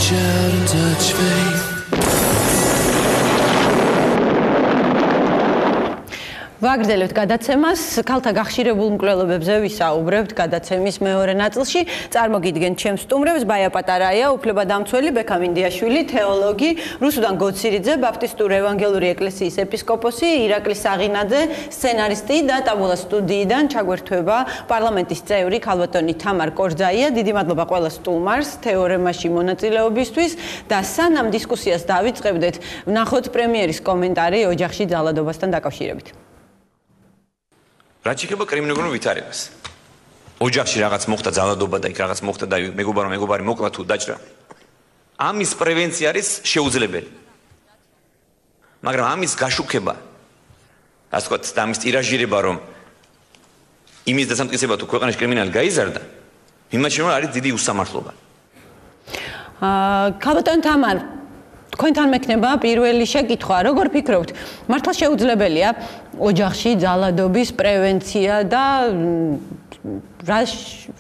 reach out and touch faith. ვაგრძელებთ გადაცემას, ქალთა გახშირებულ მკვლელობებზე ვისაუბრებთ გადაცემის მეორე ნაწილში. წარმოგიდგენთ ჩემს სტუმრებს, ბაია პატარაია, უფლებადამცველი, ბექა მინდიაშვილი, თეოლოგი, რუსუდან გოცირიძე, ბაპტისტური ევანგელური ეკლესიის ეპისკოპოსი, ირაკლი საღინაძე, სცენარისტი და ტაბულა სტუდიიდან ჩაგვერთვება პარლამენტის წევრი ქალბატონი თამარ კორძაია. დიდი მადლობა ყველა სტუმარს თეორემაში მონაწილეობისთვის და სანამ დისკუსიას დავიწყებდეთ, ვნახოთ პრემიერის კომენტარი ოჯახში ძალადობასთან დაკავშირებით. რაც შეეხება კრიმინალურ ვითარებას. ოჯახში რაღაც მოხდა ძალადობა და იქ რაღაც მოხდა და მეგობარი მოკლა თუ დაჭრა. ამის პრევენცია არის შეუძლებელი. მაგრამ ამის გაშუქება, ასე ვთქვათ, და ამის ტირაჟირება, რომ იმის დასამტკიცება თუ ქვეყანაში კრიმინალი გაიზარდა, მიმაჩნია რომ არის დიდი უსამართლობა. ქალბატონ თამარ, თქვენთან მექნება პირველი შეკითხვა. როგორ ფიქრობთ, მართლა შეუძლებელია ოჯახში ძალადობის პრევენცია და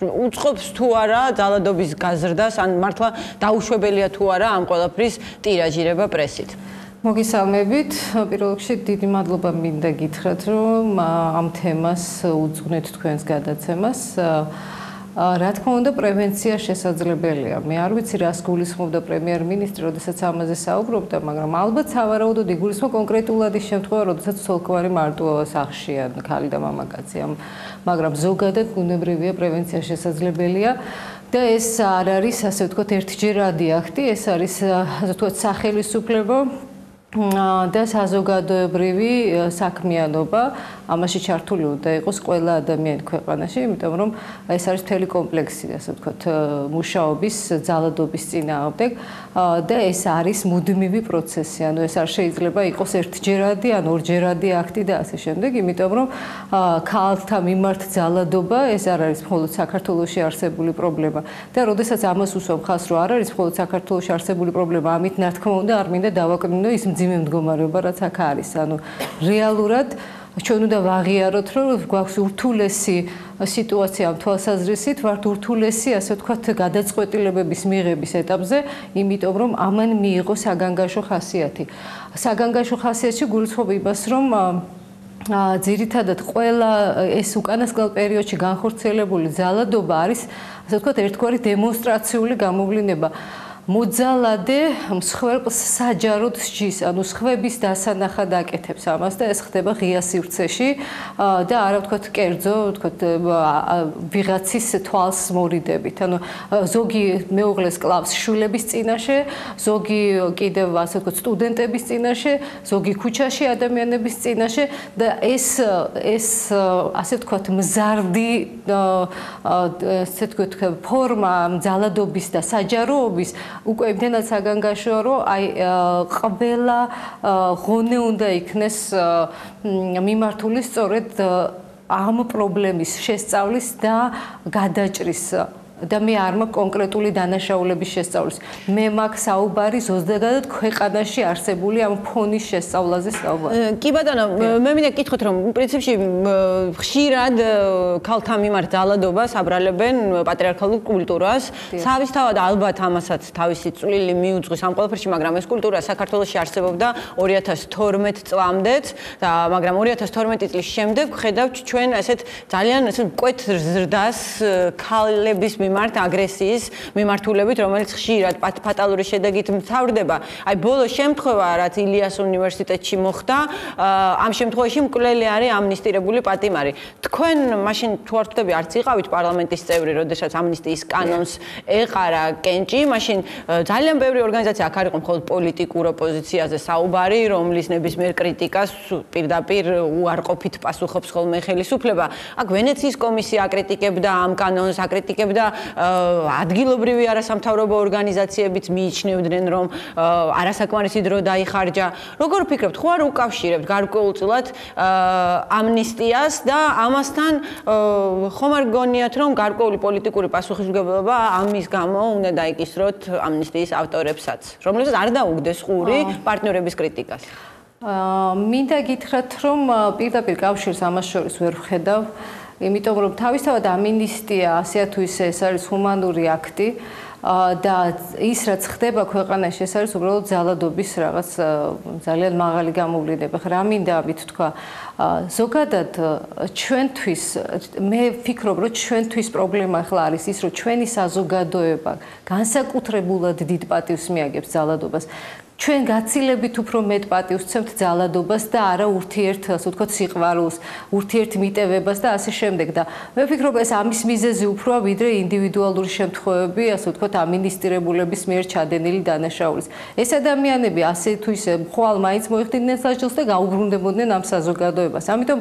უწყობს თუ არა ძალადობის გაზრდას, ან მართლა დაუშვებელია თუ არა ამ ყველაფრის ტირაჟირება პრესით? მოგესალმებით. პირველ რიგში დიდი მადლობა მინდა გითხრათ, რომ ამ თემას უძღვნეთ თქვენს გადაცემას. რა თქმა უნდა, პრევენცია შესაძლებელია. მე არ ვიცი, რას გულისხმობდა პრემიერ-მინისტრი, როდესაც ამაზე საუბრობდა, მაგრამ ალბათ სავარაუდოდ იგულისხმო კონკრეტულად ის შემთხვევა, როდესაც ცოლქვარი მარტოა სახლშია ქალი და მამაკაცი. მაგრამ ზოგადად ბუნებრივია პრევენცია შესაძლებელია და ეს არ არის, ასე ვთქვათ, ერთჯერადი აქტი, ეს არის, ასე ვთქვათ, სახელისუფლებო და საზოგადოებრივი საქმიანობა. ამაში ჩართული უნდა იყოს ყველა ადამიანი ქვეყანაში, იმიტომ რომ ეს არის მთელი კომპლექსი, ასე ვთქვათ, მუშაობის, ძალადობის წინააღმდეგ და ეს არის მუდმივი პროცესი. ანუ ეს არ შეიძლება იყოს ერთჯერადი ან ორჯერადი აქტი და ასე შემდეგ, იმიტომ რომ ქალთა მიმართ ძალადობა ეს არ არის მხოლოდ საქართველოში არსებული პრობლემა და როდესაც ამას უსვამ ხაზს, რომ არ არის მხოლოდ საქართველოში არსებული პრობლემა, ამით რა თქმა უნდა არ მინდა დავაკნინო ის მძიმე მდგომარეობა, რაც აქ არის. ანუ რეალურად ჩვენ უნდა ვაღიაროთ, რომ გვაქვს ურთულესი სიტუაცია ამ თვალსაზრისით, ვართ ურთულესი, ასე ვთქვათ, გადაწყვეტილებების მიღების ეტაპზე, იმიტომ რომ ამან მიიღო საგანგაშო ხასიათი. საგანგაშო ხასიათი გულისხმობს იმას, რომ ძირითადად ყველა ეს უკანასკნელ პერიოდში განხორციელებული ძალადობა არის, ასე ვთქვათ, ერთგვარი დემონსტრაციული გამოვლინება. მოძალადე მსხვერპლს საჯაროდ სჯის, ანუ სხვების დასანახად აკეთებს ამას და ეს ხდება ღია სივრცეში და არა ვთქვათ კერძო, ვთქვათ ვიღაცის თვალს მორიდებით. ანუ ზოგი მეუღლეს კლავს შვილების წინაშე, ზოგი კიდევ ასე ვთქვათ სტუდენტების წინაშე, ზოგი ქუჩაში ადამიანების წინაშე და ეს ასე ვთქვათ მზარდი ასე ვთქვათ ფორმა ძალადობის და საჯაროობის უკვე იმდენად საგანგაშოა, რომ აი ყველა ღონე უნდა იქნეს მიმართული სწორედ ამ პრობლემის შესწავლის და გადაჭრის და მე არ მაქვს კონკრეტული დანაშაულების შესწავლის. მე მაქვს საუბარი ზოგადად ქვეყანაში არსებული ამ ფონის შესწავლაზე საუბარი. კი ბატონო, მე მინდა გითხოთ, რომ პრინციპში ხშირად ქალთა მიმართ ძალადობას აბრალებენ პატრიარქალურ კულტურას. თავისთავად ალბათ ამასაც თავისი წვლილი მიუძღვის ამ ყველაფერში, მაგრამ ეს კულტურა საქართველოში არსებობდა 2012 წლამდეც და მაგრამ 2012 წლის შემდეგ ვხედავთ ჩვენ ესეთ ძალიან მკვეთ ზრდას ქალების მიმართ აგრესიის მიმართულებით, რომელიც ხშირად ფატალური შედეგით მთავრდება. აი ბოლო შემთხვევა, რაც ილიას უნივერსიტეტში მოხდა, ამ შემთხვევაში მკვლელი არის ამნისტირებული პატიმარი. თქვენ მაშინ თუ არ ვთქვი, არც იყავით პარლამენტის წევრი, როდესაც ამნისტიის კანონს ეყარა კენჭი, მაშინ ძალიან ბევრი ორგანიზაცია აქ არ იყო მხოლოდ პოლიტიკურ ოპოზიციაზე საუბარი, რომლის ნებისმიერ კრიტიკას პირდაპირ უარყოფით პასუხობს ხოლმე ხელისუფლება. აქ ვენეციის კომისია აკრიტიკებდა ამ კანონს, აკრიტიკებდა ადგილობრივი არასამთავრობო ორგანიზაციებიც მიიჩნევდნენ, რომ არასაკმარისი დრო დაიხარჯა. როგორ ფიქრობთ, ხო არ უკავშირებთ გარკვეულწილად ამნისტიას და ამასთან ხომ არ გონიათ, რომ გარკვეული პოლიტიკური პასუხისმგებლობა ამის გამო უნდა დაიკისროთ ამნისტიის ავტორებსაც, რომლებსაც არ დაუგდეს ყური პარტნიორების კრიტიკას? მინდა გითხრათ, რომ პირდაპირ კავშირს ამას შორის ვერ ვხედავ. იმიტომ რომ თავისთავად ამინისტია ასე თუ ისე ეს არის ჰუმანური აქტი და ის რაც ხდება ქვეყანაში ეს არის უბრალოდ ძალადობის რაღაც ძალიან მაღალი გამოვლინება. რა მინდა ამით თქვა? ზოგადად ჩვენთვის მე ვფიქრობ, რომ ჩვენთვის პრობლემა ახლა არის ის, რომ ჩვენი საზოგადოება განსაკუთრებულად დიდ პატივს მიაგებს ძალადობას. ჩვენ გაცილებით უფრო მეტ პატივს ვცემთ ძალადობას და არა ურთიერთ, ასე ვთქვათ, სიყვარულს, ურთიერთ მიტევებას და ასე შემდეგ. და მე ვფიქრობ, ეს ამის მიზეზი უფროა, ვიდრე ინდივიდუალური შემთხვევები, ასე ვთქვათ, ამინისტრირებულების მიერ ჩადენილი დანაშაულის. ეს ადამიანები ასე თუ ისე ხვალ მაინც მოიხდინნენ სასჯელს და გაუბრუნდებოდნენ ამ საზოგადოებას. ამიტომ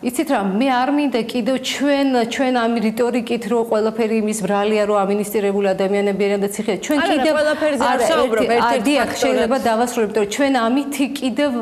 იცით რა, მე არ მინდა კიდევ ჩვენ ამ რიტორიკით, რომ ყველაფერი იმის ბრალია, რომ ამინისტრირებული ადამიანები არიან და ციხე. ჩვენ კიდევ ყველაფერზე არ საუბრობ, ერთ-ერთი შეიძლება დავასრულებ, რომ ჩვენ ამითი კიდევ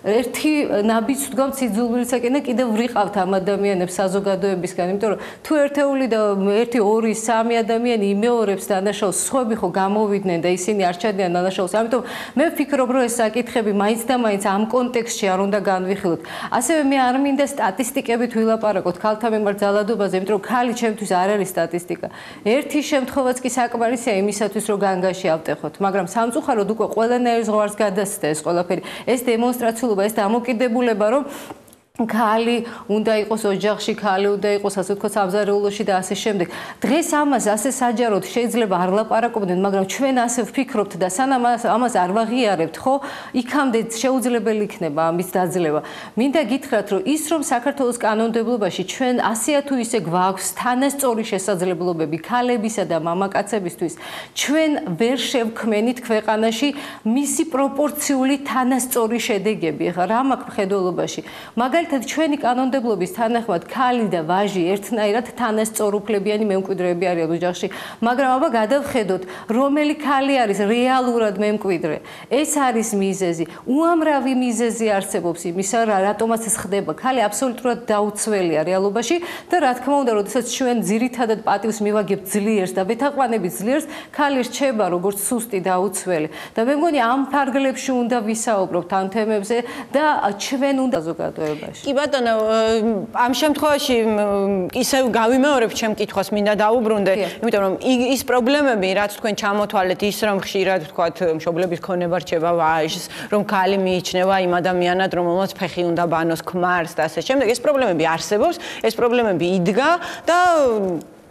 ერთი ნაბიჯს ვდგავთ სიძულვილისაკენ და კიდევ ვრიყავთ ამ ადამიანებს საზოგადოებისგან, იმიტომ რომ თუ ერთეული და 1, 2, 3 ადამიანი იმეორებს დანაშაულს, სხვები ხო გამოვიდნენ და ისინი არ ჩადიან დანაშაულს. ამიტომ მე ვფიქრობ, რომ ეს საკითხები მაინც და მაინც ამ კონტექსტში არ უნდა განვიხილოთ. ასევე მე არ მინდა სტატისტიკებით ვილაპარაკოთ ქალთა მიმართ ძალადობაზე, იმიტომ რომ ქალი ჩემთვის არ არის სტატისტიკა. ერთი შემთხვევაც კი საკმარისია იმისათვის, რომ განგაში ავტეხოთ, მაგრამ სამწუხაროდ უკვე ყველანაირ ზღვარს გადასცდა ეს ყველაფერი. ეს დემონსტრაციულობა, ეს დამოკიდებულება, რომ ქალი უნდა იყოს ოჯახში, ქალი უნდა იყოს ასე ვთქვათ სამზარეულოში და ასე შემდეგ. დღეს ამას ასე საჯაროდ შეიძლება არ ლაპარაკობდნენ, მაგრამ ჩვენ ასე ვფიქრობთ და სანამ ამას არ ვაღიარებთ, ხო, იქამდე შეუძლებელი იქნება ამის დაძლევა. მინდა გითხრათ, რომ ის რომ საქართველოს კანონმდებლობაში ჩვენ ასეა თუ ისე გვაქვს თანასწორი შესაძლებლობები ქალებისა და მამაკაცებისთვის, ჩვენ ვერ შევქმენით ქვეყანაში მისი პროპორციული თანასწორი შედეგები. ეხლა რა მაქვს მხედველობაში? მაგალითად ჩვენი კანონმდებლობის თანახმად ქალი და ვაჟი ერთნაირად თანასწორუფლებიანი მემკვიდრეები არიან ოჯახში, მაგრამ აბა გადავხედოთ, რომელი ქალი არის რეალურად მემკვიდრე. ეს არის მიზეზი. უამრავი მიზეზი არსებობს იმისა, რატომაც ეს ხდება. ქალი აბსოლუტურად დაუცველია რეალობაში და რა თქმა უნდა, როდესაც ჩვენ ძირითადად პატივს მივაგებთ ძლიერს და ვეთაყვანებით ძლიერს, ქალი რჩება როგორც სუსტი დაუცველი. და მე მგონი ამ ფარგლებში უნდა ვისაუბროთ ამ თემებზე და ჩვენ უნდა საზოგადოებაში. კი ბატონო, ამ შემთხვევაში ისევ გავიმეორებ ჩემ კითხვას, მინდა დაუბრუნდე, იმიტომ რომ ის პრობლემები, რაც თქვენ ჩამოთვალეთ, ის რომ ხშირად ვთქვათ, მშობლების ქონება რჩება ვაჟს, რომ ქალი მიიჩნევა იმ ადამიანად, რომელმაც ფეხი უნდა ბანოს ქმარს და ასე შემდეგ, ეს პრობლემები არსებობს, ეს პრობლემები იდგა და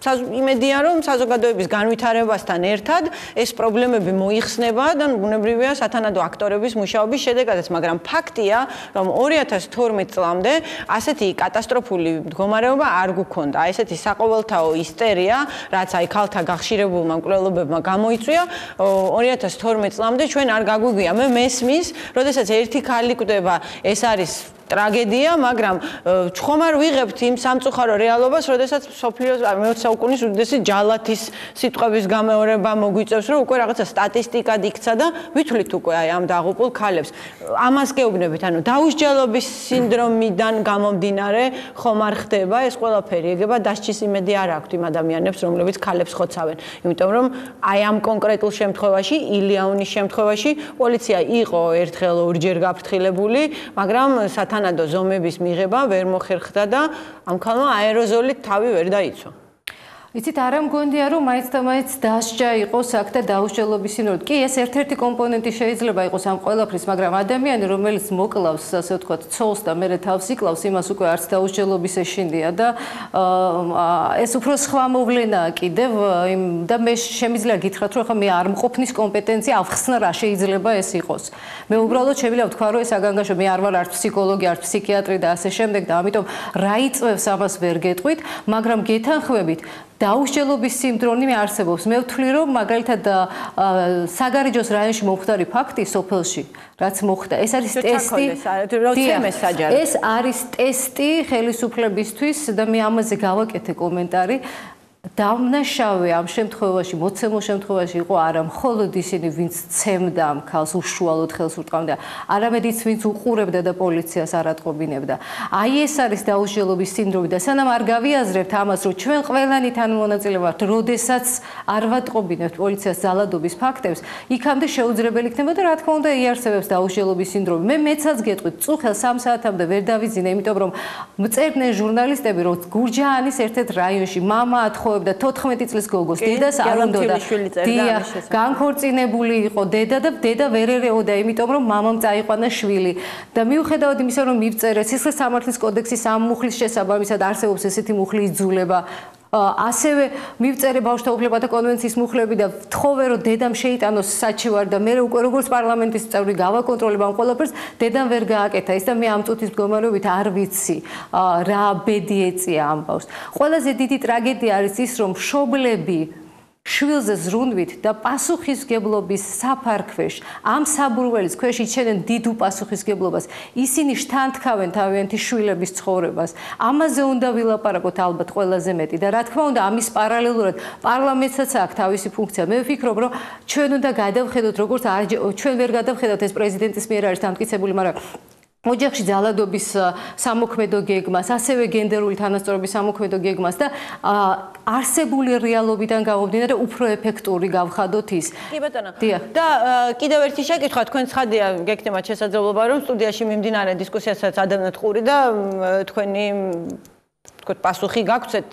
იმედია რომ საზოგადოების განვითარებასთან ერთად ეს პრობლემები მოიხსნება და ბუნებრივია სათანადო აქტორების მუშაობის შედეგადაც, მაგრამ ფაქტია, რომ 2012 წლამდე ასეთი კატასტროფული მდგომარეობა არ გქონდა. ესეთი საყოველთაო ისტერია, რაც აი ქალთა გახშირებულმა მკვლელობებმა გამოიწვია, 2012 წლამდე ჩვენ არ გაგვიგვია. მე მესმის, როდესაც ერთი ქალი კვდება, ეს არის ტრაგედია, მაგრამ ხომ არ ვიღებთ იმ სამწუხარო რეალობას, როდესაც სოფლიოს მე-20 საუკუნის უდიდესი ჯალათის სიტყვების გამეორება მოგვიწევს, რომ უკვე რაღაცა სტატისტიკად იქცა და ვითვლით უკვე აი ამ დაღუპულ ქალებს. ამას გეუბნებით, ანუ დაუსჯელობის სინდრომიდან გამომდინარე ხომ არ ხდება ეს ყველაფერი, ეგება დასჯის იმედი არ აქვთ იმ ადამიანებს, რომლებიც ქალებს ხოცავენ. იმიტომ რომ აი ამ კონკრეტულ შემთხვევაში, ილიაონის შემთხვევაში, პოლიცია იყო ერთხელ ორჯერ გაფრთხილებული, მაგრამ სათანადო ზომების მიღება ვერ მოხერხდა და ამ ქალმა აეროზოლით თავი ვერ დაიცვა. იცით, არა მგონია, რომ მაინც და მაინც დასჯა იყოს აქ და დაუსჯელობის სინდრომი. კი, ეს ერთ-ერთი კომპონენტი შეიძლება იყოს ამ ყველაფრის, მაგრამ ადამიანი, რომელიც მოკლავს, ასე ვთქვათ, ცოლს და მერე თავს იკლავს, იმას უკვე არც დაუსჯელობის ეშინია და ეს უფრო სხვა მოვლენაა კიდევ და მე შემიძლია გითხრათ, რომ ახლა მე არ მყოფნის კომპეტენცია ავხსნა რა შეიძლება ეს იყოს. მე უბრალოდ შემიძლია ვთქვა, რომ ეს აგანგაშო მე არ ვარ არც ფსიქოლოგი, არც ფსიქიატრი და ასე შემდეგ და ამიტომ რა იწევს ამას ვერ გეტყვით, მაგრამ გეთანხმებით დაუსჯელობის სინდრომი არსებობს. მე ვთვლი, რომ მაგალითად საგარეჯოს რაიონში მომხდარი ფაქტი სოფელში, რაც მოხდა, ეს არის ტესტი. ეს არის ტესტი ხელისუფლებისთვის და მე ამაზე გავაკეთე კომენტარი. დამნაშავე ამ შემთხვევაში, მოცემულ შემთხვევაში იყო არა მხოლოდ ისინი, ვინც ცემდა ამ ქალს უშუალოდ ხელს ურტყამდა, არამედ ის, ვინც უყურებდა და პოლიციას არ ატყობინებდა. აი ეს არის დაუსჯელობის სინდრომი და სანამ არ გავიაზრებთ ამას, რომ ჩვენ ყველანი თანამონაწილე ვართ, როდესაც არ ვატყობინებთ პოლიციას ძალადობის ფაქტებს, იქამდე შეუძლებელი იქნება და რა თქმა უნდა იარსებებს დაუსჯელობის სინდრომი. მე მეცაც გეტყვით, წუხელ 3 საათამდე ვერ დავიძინე, იმიტომ რომ მწერდნენ ჟურნალისტები, რომ გურჯაანის ერთ-ერთ რაიონში მამა ათხოვე ემსახურებდა 14 წლის გოგოს, დედას არ უნდოდა. განქორწინებული იყო დედა და დედა ვერ ერეოდა, იმიტომ რომ მამამ წაიყვანა შვილი. და მიუხედავად იმისა, რომ მივწერე სისხლის სამართლის კოდექსის ამ მუხლის შესაბამისად არსებობს ესეთი მუხლის იძულება. ასევე მივწერე ბავშვთა უფლებათა კონვენციის მუხლები და ვთხოვე რომ დედამ შეიტანოს საჩივარი და მე უკვე როგორც პარლამენტის წევრი გავაკონტროლებ ამ ყველაფერს, დედამ ვერ გააკეთა ის და მე ამ წუთის მდგომარეობით არ ვიცი რა ბედი ეწია ამ ბავშვს. ყველაზე დიდი ტრაგედია არის ის, რომ მშობლები შვილზე ზრუნვით და პასუხისგებლობის საფარქვეშ ამ საბურველის ქვეშ იჩენენ დიდ უპასუხისგებლობას. ისინი შთანთქავენ თავიანთი შვილების ცხოვრებას. ამაზე უნდა ვილაპარაკოთ ალბათ ყველაზე მეტი და რა თქმა უნდა ამის პარალელურად პარლამენტსაც აქვს თავისი ფუნქცია. მე ვფიქრობ, რომ ჩვენ უნდა გადავხედოთ, როგორც ჩვენ ვერ გადავხედოთ ეს პრეზიდენტის მიერ არის დამტკიცებული, მაგრამ ოჯახში ძალადობის სამოქმედო გეგმას, ასევე გენდერული თანასწორობის სამოქმედო გეგმას და არსებული რეალობიდან გამომდინარე უფრო ეფექტური გავხადოთ ის. კი ბატონო. და კიდევ ერთი შეკითხვა, თქვენ ცხადია გექნებათ შესაძლებლობა, რომ სტუდიაში მიმდინარე დისკუსიასაც ადევნოთ ყური და თქვენი თქვათ პასუხი გაგვცეთ.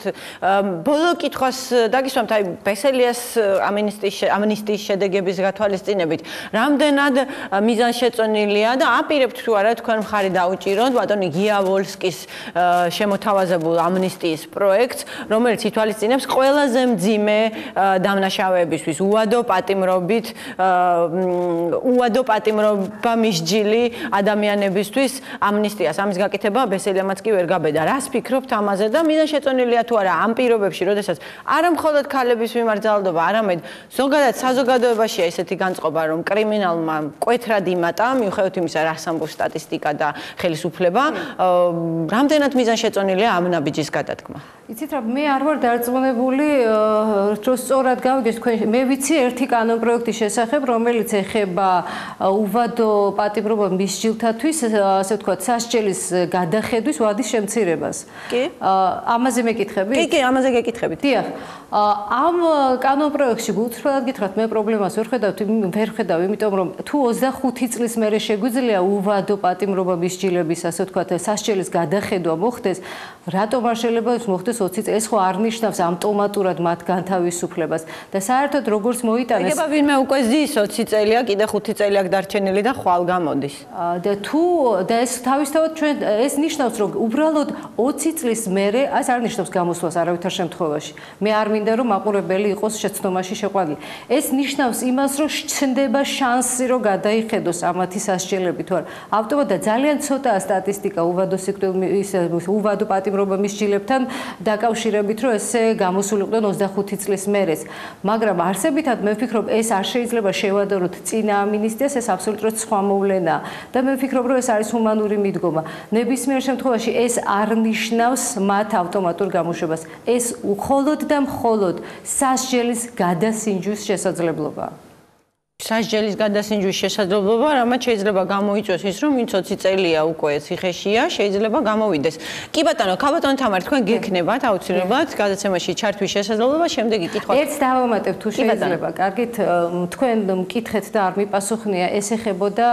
ბოლო კითხვას დაგისვამთ, აი ბესელიას ამნისტიის შედეგების გათვალისწინებით, რამდენად მიზანშეწონილია და აპირებთ თუ არა თქვენ მხარი დაუჭიროთ ბატონი გიავოლსკის შემოთავაზებულ ამნისტიის პროექტს, რომელიც ითვალისწინებს ყველაზე მძიმე დამნაშავეებისთვის უადო პატიმრობა მისჯილი ადამიანებისთვის ამნისტიას. ამის გაკეთება ბესელიამაც კი ვერ გაბედა. რას ფიქრობთ ამაზე? და მიზანშეწონილია თუ არა ამ პირობებში, როდესაც არა მხოლოდ ქალების მიმართ ძალადობა, არამედ ზოგადად საზოგადოებაშია ესეთი განწყობა, რომ კრიმინალმა მკვეთრად იმატა, მიუხედავად იმისა, რას ამბობს სტატისტიკა და ხელისუფლება, რამდენად მიზანშეწონილია ამ ნაბიჯის გადადგმა? იცით რა, მე არ ვარ დარწმუნებული, რომ სწორად გავიგეს თქვენ. მე ვიცი ერთი კანონპროექტის შესახებ, რომელიც ეხება უვადო პატიმრობა მისჯილთათვის, ასე ვთქვათ, სასჯელის გადახედვის ვადის შემცირებას. კი? ამაზე მეკითხები? კი, ამაზე გეკითხებით. დიახ. ამ კანონპროექტში გულწრფელად გითხრათ, მე პრობლემას ვერ ხედავ, იმიტომ რომ თუ 25 წლის მერე შეგვიძლია უვადო პატიმრობა მისჯილების, ასე ვთქვათ, სასჯელის გადახედვა მოხდეს, რატომ არ შეიძლება მოხდეს 20 წელი? ეს ხო არ ნიშნავს ამტომატურად მათ განთავისუფლებას და საერთოდ როგორც მოიტანეს. ეგება ვინმე უკვე ზის 20 წელია, კიდე 5 წელი აქვს დარჩენილი და ხვალ გამოდის. და ეს თავისთავად ჩვენ ეს ნიშნავს, რომ უბრალოდ 20 წლის მერე ეს არ ნიშნავს გამოსვლას არავითარ შემთხვევაში. მე არ მინდა რომ მაყურებელი იყოს შეცდომაში შეყვანილი. ეს ნიშნავს იმას, რომ ჩნდება შანსი, რომ გადაიხედოს ამათი სასჯელები თუ არა. ავტომატურად ძალიან ცოტაა სტატისტიკა უვადო პატიმრობა მისჯილებთან დაკავშირებით, რომ ესე გამოსულიყვნენ 25 წლის მერეც. მაგრამ არსებითად მე ვფიქრობ, ეს არ შეიძლება შევადაროთ წინა ამინისტიას, ეს აბსოლუტურად სხვა მოვლენაა. და მე ვფიქრობ, რომ ეს არის ჰუმანური მიდგომა. ნებისმიერ შემთხვევაში ეს არ ნიშნავს მათ ავტომატურ გამოშვებას. ეს მხოლოდ და მხოლოდ სასჯელის გადასინჯვის შესაძლებლობაა. სასჯელის გადასინჯვის შესაძლებლობა, რამაც შეიძლება გამოიწვიოს ის, რომ ვინც 20 წელია უკვე ციხეშია, შეიძლება გამოვიდეს. კი ბატონო, ქალბატონო თამარ, თქვენ გექნებათ აუცილებლად გადაცემაში ჩართვის შესაძლებლობა, შემდეგი კითხვა. ერთს დავამატებ თუ შეიძლება. კარგით, თქვენ მკითხეთ და არ მიპასუხნია, ეს ეხებოდა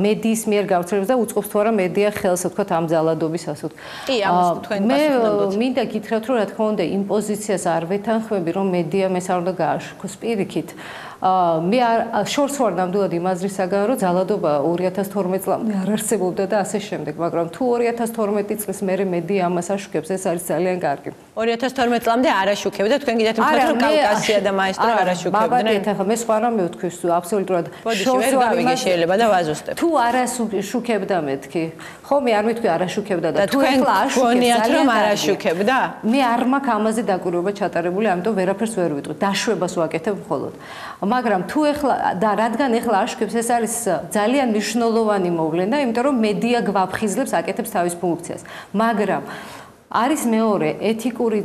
მედიის მიერ გავრცელებას და უწყობს თუ არა მედია ხელს, ვთქვათ, ამ ძალადობის ასე ვთქვათ. კი, ამას თქვენ პასუხობთ. მე მინდა გითხრათ, რომ რა თქმა უნდა, იმ პოზიციას არ ვეთანხმები, რომ მედიამ ეს არ უნდა გააშუქოს პირიქით. მე შორს ვარ ნამდვილად იმ აზრისაგან, რომ ძალადობა 2012 წლამდე არ არსებობდა და ასე შემდეგ, მაგრამ თუ 2012 წლის მერე მედია ამას აშუქებს, ეს არის ძალიან კარგი. 2012 წლამდე არ აშუქებდა, თქვენ გიდათ მხოლოდ რომ კავკასია და მაესტრო არ აშუქებდნენ. ბაბადეთ, ახლა მე სხვა რამე ვთქვის, აბსოლუტურად შორს ვარ იმას შეიძლება და ვაზუსტებ. თუ არ აშუქებდა მეთქი, ხო მე არ მეთქვი არ აშუქებდა და თუ ახლა აშუქებს, რომ არ აშუქებდა? მე არ მაქვს ამაზე დაკვირვება ჩატარებული, ამიტომ ვერაფერს ვერ ვიტყვი. დაშვებას ვაკეთებ მხოლოდ. მაგრამ თუ ახლა და რადგან ახლა აშუქებს, ეს არის ძალიან მნიშვნელოვანი მოვლენა, იმიტომ რომ მედია გვაფხიზლებს, აკეთებს თავის ფუნქციას. მაგრამ არის მეორე ეთიკური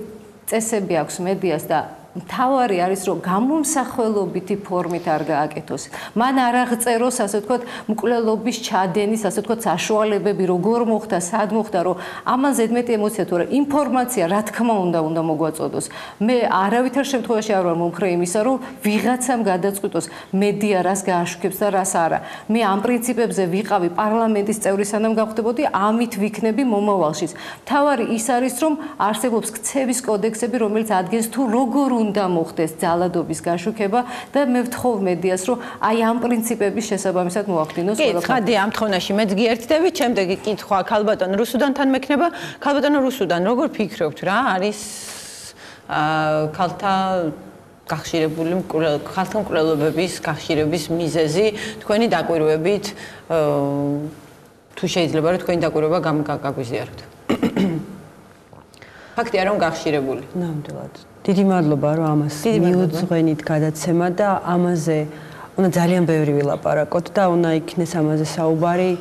წესები აქვს მედიას და მთავარი არის რომ გამომსახველობითი ფორმით არ გააკეთოს. მან არ აღწეროს ასე ვთქვათ მკვლელობის ჩადენის ასე ვთქვათ საშუალებები როგორ მოხდა, სად მოხდა, რომ ამან ზედმეტი ემოცია თუ არა ინფორმაცია რა თქმა უნდა მოგვაწოდოს. მე არავითარ შემთხვევაში არ ვარ მომხრე იმისა, რომ ვიღაცამ გადაწყვიტოს მედია რას გააშუქებს და რას არა. მე ამ პრინციპებზე ვიყავი პარლამენტის წევრი სანამ გავხდებოდი, ამით ვიქნები მომავალშიც. მთავარი ის არის, რომ არსებობს ქცევის კოდექსები, რომელიც ადგენს თუ როგორ უნდა მოხდეს ძალადობის გაშუქება და მე ვთხოვ მედიას, რომ აი ამ პრინციპების შესაბამისად მოახდინოს ყველაფერი. კი, ცხადია, ამ თხოვნაში მეც გიერთდებით, შემდეგი კითხვა ქალბატონ რუსუდანთან მექნება. ქალბატონ რუსუდან, როგორ ფიქრობთ რა არის ქალთა გახშირებული ხალხთა მკვლელობების გახშირების მიზეზი თქვენი დაკვირვებით თუ შეიძლება რომ თქვენი დაკვირვება გაგვიზიაროთ. ფაქტია რომ გახშირებული. ნამდვილად. დიდი მადლობა რომ ამას მიუძღვენით გადაცემა და ამაზე უნდა ძალიან ბევრი ვილაპარაკოთ და უნდა იქნეს ამაზე საუბარი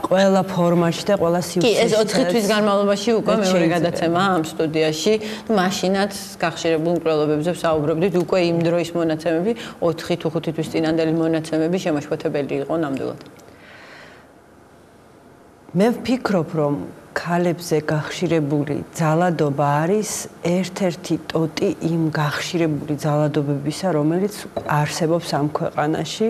ყველა ფორმაში და ყველა სიუჟეტში. კი, ეს 4 თვის განმავლობაში უკვე მეორე გადაცემა ამ სტუდიაში. მაშინაც გახშირებულ მკვლელობებზე ვსაუბრობდით, უკვე იმ დროის მონაცემები 4 თუ 5 თვის წინანდელი მონაცემები შემაშფოთებელი იყო ნამდვილად. მე ვფიქრობ, რომ ქალებზე გახშირებული ძალადობა არის ერთ-ერთი ტოტი იმ გახშირებული ძალადობებისა, რომელიც არსებობს ამ ქვეყანაში.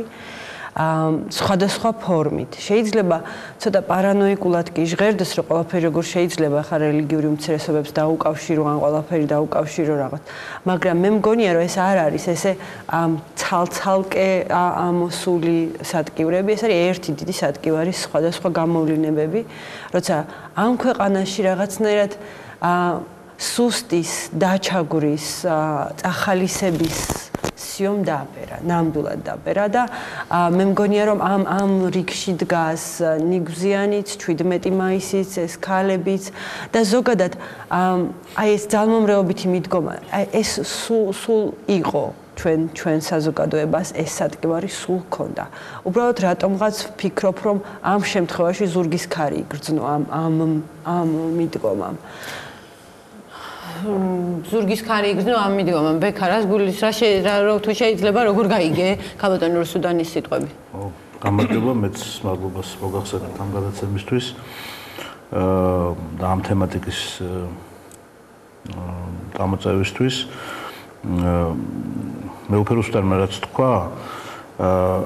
სხვადასხვა ფორმით. შეიძლება ცოტა პარანოიკულად კი ჟღერდეს, რომ ყველაფერი როგორ შეიძლება ხარ რელიგიური უმცირესობებს დაუკავშირო, ან ყველაფერი დაუკავშირო რაღაც. მაგრამ მე მგონია, რომ ეს არ არის ესე ცალ-ცალკე ამოსული სატკივრები, ეს არის ერთი დიდი სატკივარი სხვადასხვა გამოვლინებები, როცა ამ ქვეყანაში რაღაცნაირად სუსტის, დაჩაგვრის, წახალისების სიომ დააბერა, ნამდვილად დააბერა და მე მგონია რომ ამ რიგში დგას ნიგზიანიც, 17 მაისიც, ეს ქალებიც და ზოგადად აი ეს ძალმომრეობითი მიდგომა, აი ეს სულ იყო ჩვენ საზოგადოებას ეს სატკივარი სულ ჰქონდა. უბრალოდ რატომღაც ვფიქრობ რომ ამ შემთხვევაში ზურგის ქარი იგრძნო ამ მიდგომამ. ზურგის ქარი იგრძნო ამ მიდგომამ. ბექარას გულის რა თუ შეიძლება როგორ გაიგე ქალბატონ რუსუდანის სიტყვები? გამარჯობა, მეც მადლობას მოგახსენებთ ამ გადაცემისთვის. და ამ თემატიკის გამოწვევისთვის. მე უფრო უსტარმე რაც თქვა,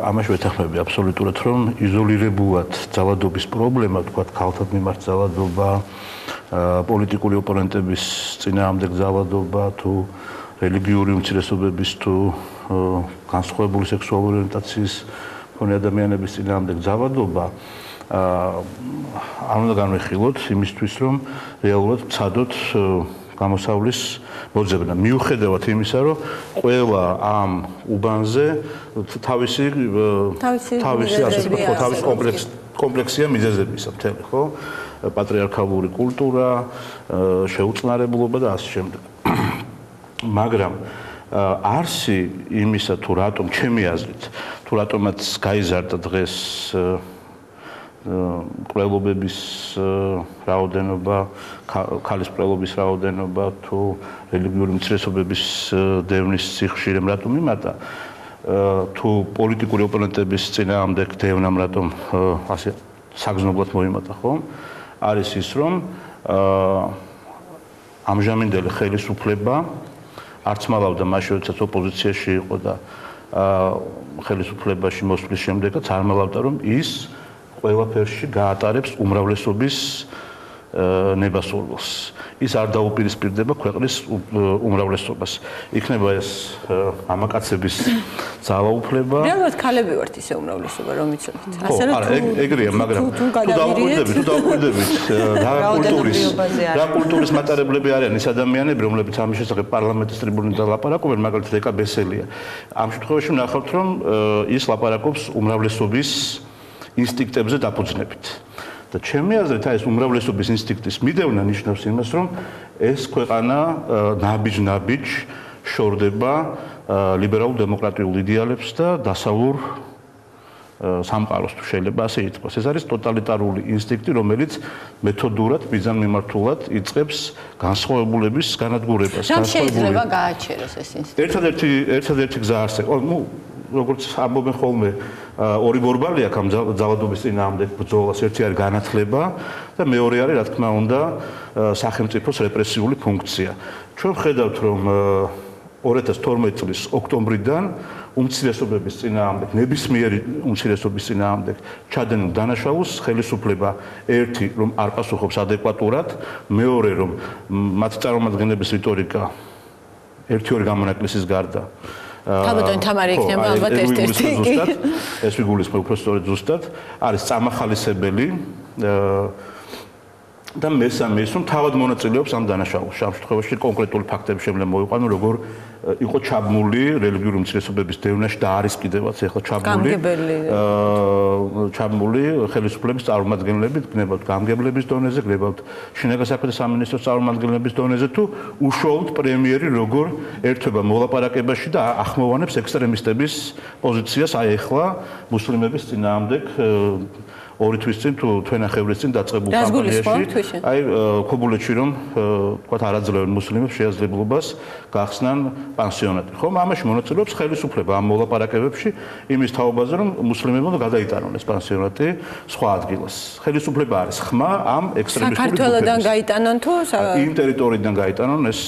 ამაში ვეთანხმები აბსოლუტურად, რომ იზოლირებულად ძალადობის პრობლემა, თქვა ქალთა მიმართ ძალადობა, პოლიტიკური ოპონენტების წინააღმდეგ ძალადობა, თუ რელიგიური უმცირესობების თუ განსხვავებული სექსუალური ორიენტაციის მქონე ადამიანების წინააღმდეგ ძალადობა არ უნდა განვიხილოთ იმისთვის, რომ რეალურად ვცადოთ გამოსავლის მოძებნა. მიუხედავად იმისა, რომ ყველა ამ უბანზე თავისი კომპლექსია მიზეზებისა მთელი, ხო? პატრიარქალური კულტურა, შეუწყნარებლობა და ასე შემდეგ. მაგრამ არსი იმისა თუ რატომ ჩემი აზრით, თუ რატომაც გაიზარდა დღეს მკვლელობების რაოდენობა, ქალის მკვლელობის რაოდენობა თუ რელიგიური უმცირესობების დევნის სიხშირემ რატომ იმატა, თუ პოლიტიკური ოპონენტების წინააღმდეგ დევნამ რატომ ასე საგრძნობლად მოიმატა, ხო? არის ის, რომ ამჟამინდელი ხელისუფლება არც მალავდა მაშინ, როდესაც ოპოზიციაში იყო და ხელისუფლებაში მოსვლის შემდეგაც არ მალავდა, რომ ის ყველაფერში გაატარებს უმრავლესობის ნებასურველს. ის არ დაუპირისპირდება ქვეყნის უმრავლესობას. იქნება ეს მამაკაცების ძალაუფლება. რეალურად ქალები ვართ ისე უმრავლესობა, რომ იცოდეთ. ასე რომ ეგრეა, მაგრამ თუ დაუკვირდებით რა კულტურის მატარებლები არიან ის ადამიანები, რომლებიც ამის შესახებ პარლამენტის ტრიბუნიდან ლაპარაკობენ, მაგალითად ეკა ბესელია. ამ შემთხვევაში ვნახავთ, რომ ის ლაპარაკობს უმრავლესობის ინსტინქტებზე დაფუძნებით. და ჩემი აზრით, ეს უმრავლესობის ინსტინქტის მიდევნა ნიშნავს იმას, რომ ეს ქვეყანა ნაბიჯ შორდება ლიბერალურ დემოკრატიულ იდეალებს და დასავლურ სამყაროს თუ შეიძლება ასე ითქვას. ეს არის ტოტალიტარული ინსტინქტი, რომელიც მეთოდურად, ბიძანმიმართულად იწყებს განსხვავებულების განადგურებას. რა შეიძლება გააჩეროს ეს ინსტინქტი? ერთადერთი გზა არსებობს. ნუ როგორც ამბობენ ხოლმე, ორი ბორბალი აქვს ამ ძალადობის წინააღმდეგ ბრძოლას. ერთი არის განათლება და მეორე არის, რა თქმა უნდა, სახელმწიფოს რეპრესიული ფუნქცია. ჩვენ ვხედავთ, რომ 2012 წლის ოქტომბრიდან უმცირესობების წინააღმდეგ, ნებისმიერი უმცირესობის წინააღმდეგ ჩადენილ დანაშაულს ხელისუფლება ერთი რომ არ პასუხობს ადეკვატურად, მეორე რომ მათი წარმომადგენლების რიტორიკა ერთი-ორი გამონაკლისის გარდა თავადონ თამარი იქნება ალბათ ერთ-ერთი ეს ვიგულისხმებ უფრო სწორედ ზუსტად არის წამახალისებელი და მესამე ის რომ თავად მონაწილეობს ამ დანაშაულში. ამ შემთხვევაში კონკრეტული ფაქტები შეიძლება მოვიყვანო, როგორ იყო ჩაბმული რელიგიური უმცირესობების დევნაში და არის კიდევაც ახლა ჩაბმული ხელისუფლების წარმომადგენლები, გნებავთ გამგებლების დონეზე, გნებავთ შინაგან საქმეთა სამინისტროს წარმომადგენლების დონეზე თუ უშუალოდ პრემიერი როგორ ერთვება მოლაპარაკებაში და ახმოვანებს ექსტრემისტების პოზიციას აი ახლა მუსლიმების წინააღმდეგ ორი თვის წინ თუ თვენახევრის წინ დაწყებულ კამპანიაში აი ქობულეთში რომ თქვა არაძლევენ მუსლიმებს შეაძლებლობას გახსნან პანსიონატი. ხომ ამაში მონაწილეობს ხელისუფლება ამ მოლაპარაკებებში იმის თაობაზე რომ მუსლიმებმა გადაიტანონ ეს პანსიონატი სხვა ადგილას. ხელისუფლება არის ხმა ამ ექსტრემისტული საქართველოსდან გაიტანონ თუ იმ ტერიტორიიდან გაიტანონ ეს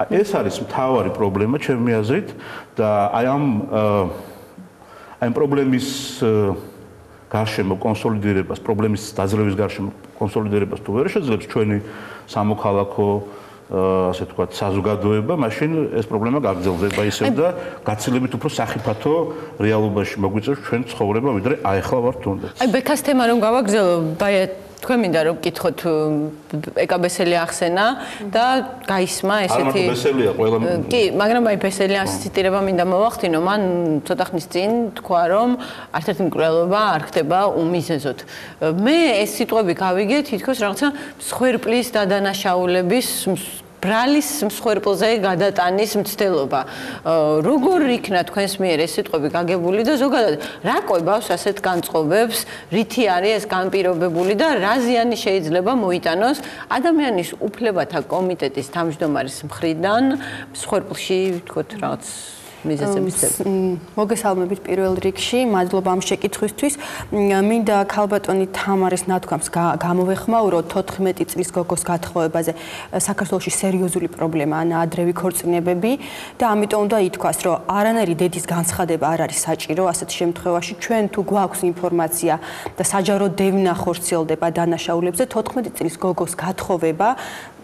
ეს არის მთავარი პრობლემა ჩემი აზრით და აი ამ პრობლემის გარშემო კონსოლიდირებას, პრობლემის დაძლევის გარშემო კონსოლიდირებას თუ ვერ შეძლებს ჩვენი სამოქალაქო ასე ვთქვათ, საზოგადოება, მაშინ ეს პრობლემა გაგრძელდება ისევ და გაცილებით უფრო სახიფათო რეალობაში მოგვიწევს ჩვენ ცხოვრება, ვიდრე აი ახლა ვართ თუნდაც. აი ბექას თემა რომ გავაგრძელო, ბაია თქვენ მინდა რომ გკითხოთ ეკაბესელი ახსენა და გაისმა ესეთი ბესელია ყველა კი, მაგრამ აი ბესელიას ციტირება მინდა მოვახდინო, მან ცოტა ხნის წინ თქვა რომ ერთ-ერთი მკვლელობა არ ხდება უმიზეზოდ. მე ეს სიტყვები გავიგე თითქოს რაღაცა მსხვერპლის დადანაშაულების ბრალის მსხვერპლზე გადატანის მცდელობა. როგორ იქნა თქვენს მიერ ეს სიტყვები გაგებული და ზოგადად რა ყვებავს ასეთ განწყობებს, რითი არის ეს განპირობებული და რა ზიანი შეიძლება მოიტანოს ადამიანის უფლებათა კომიტეტის თავმჯდომარის მხრიდან მსხვერპლში ვთქვათ რაღაც მოგესალმებით პირველ რიგში, მადლობა ამ შეკითხვისთვის. მინდა ქალბატონი თამარის ნათქვამს გამოვეხმაურო 14 წლის გოგოს გათხოვებაზე. საქართველოში სერიოზული პრობლემაა ადრევი ქორწინებები და ამიტომ უნდა ითქვას, რომ არანაირი დედის განცხადება არ არის საჭირო ასეთ შემთხვევაში. ჩვენ თუ გვაქვს ინფორმაცია და საჯარო დევნა ხორციელდება დანაშაულებზე, 14 წლის გოგოს გათხოვება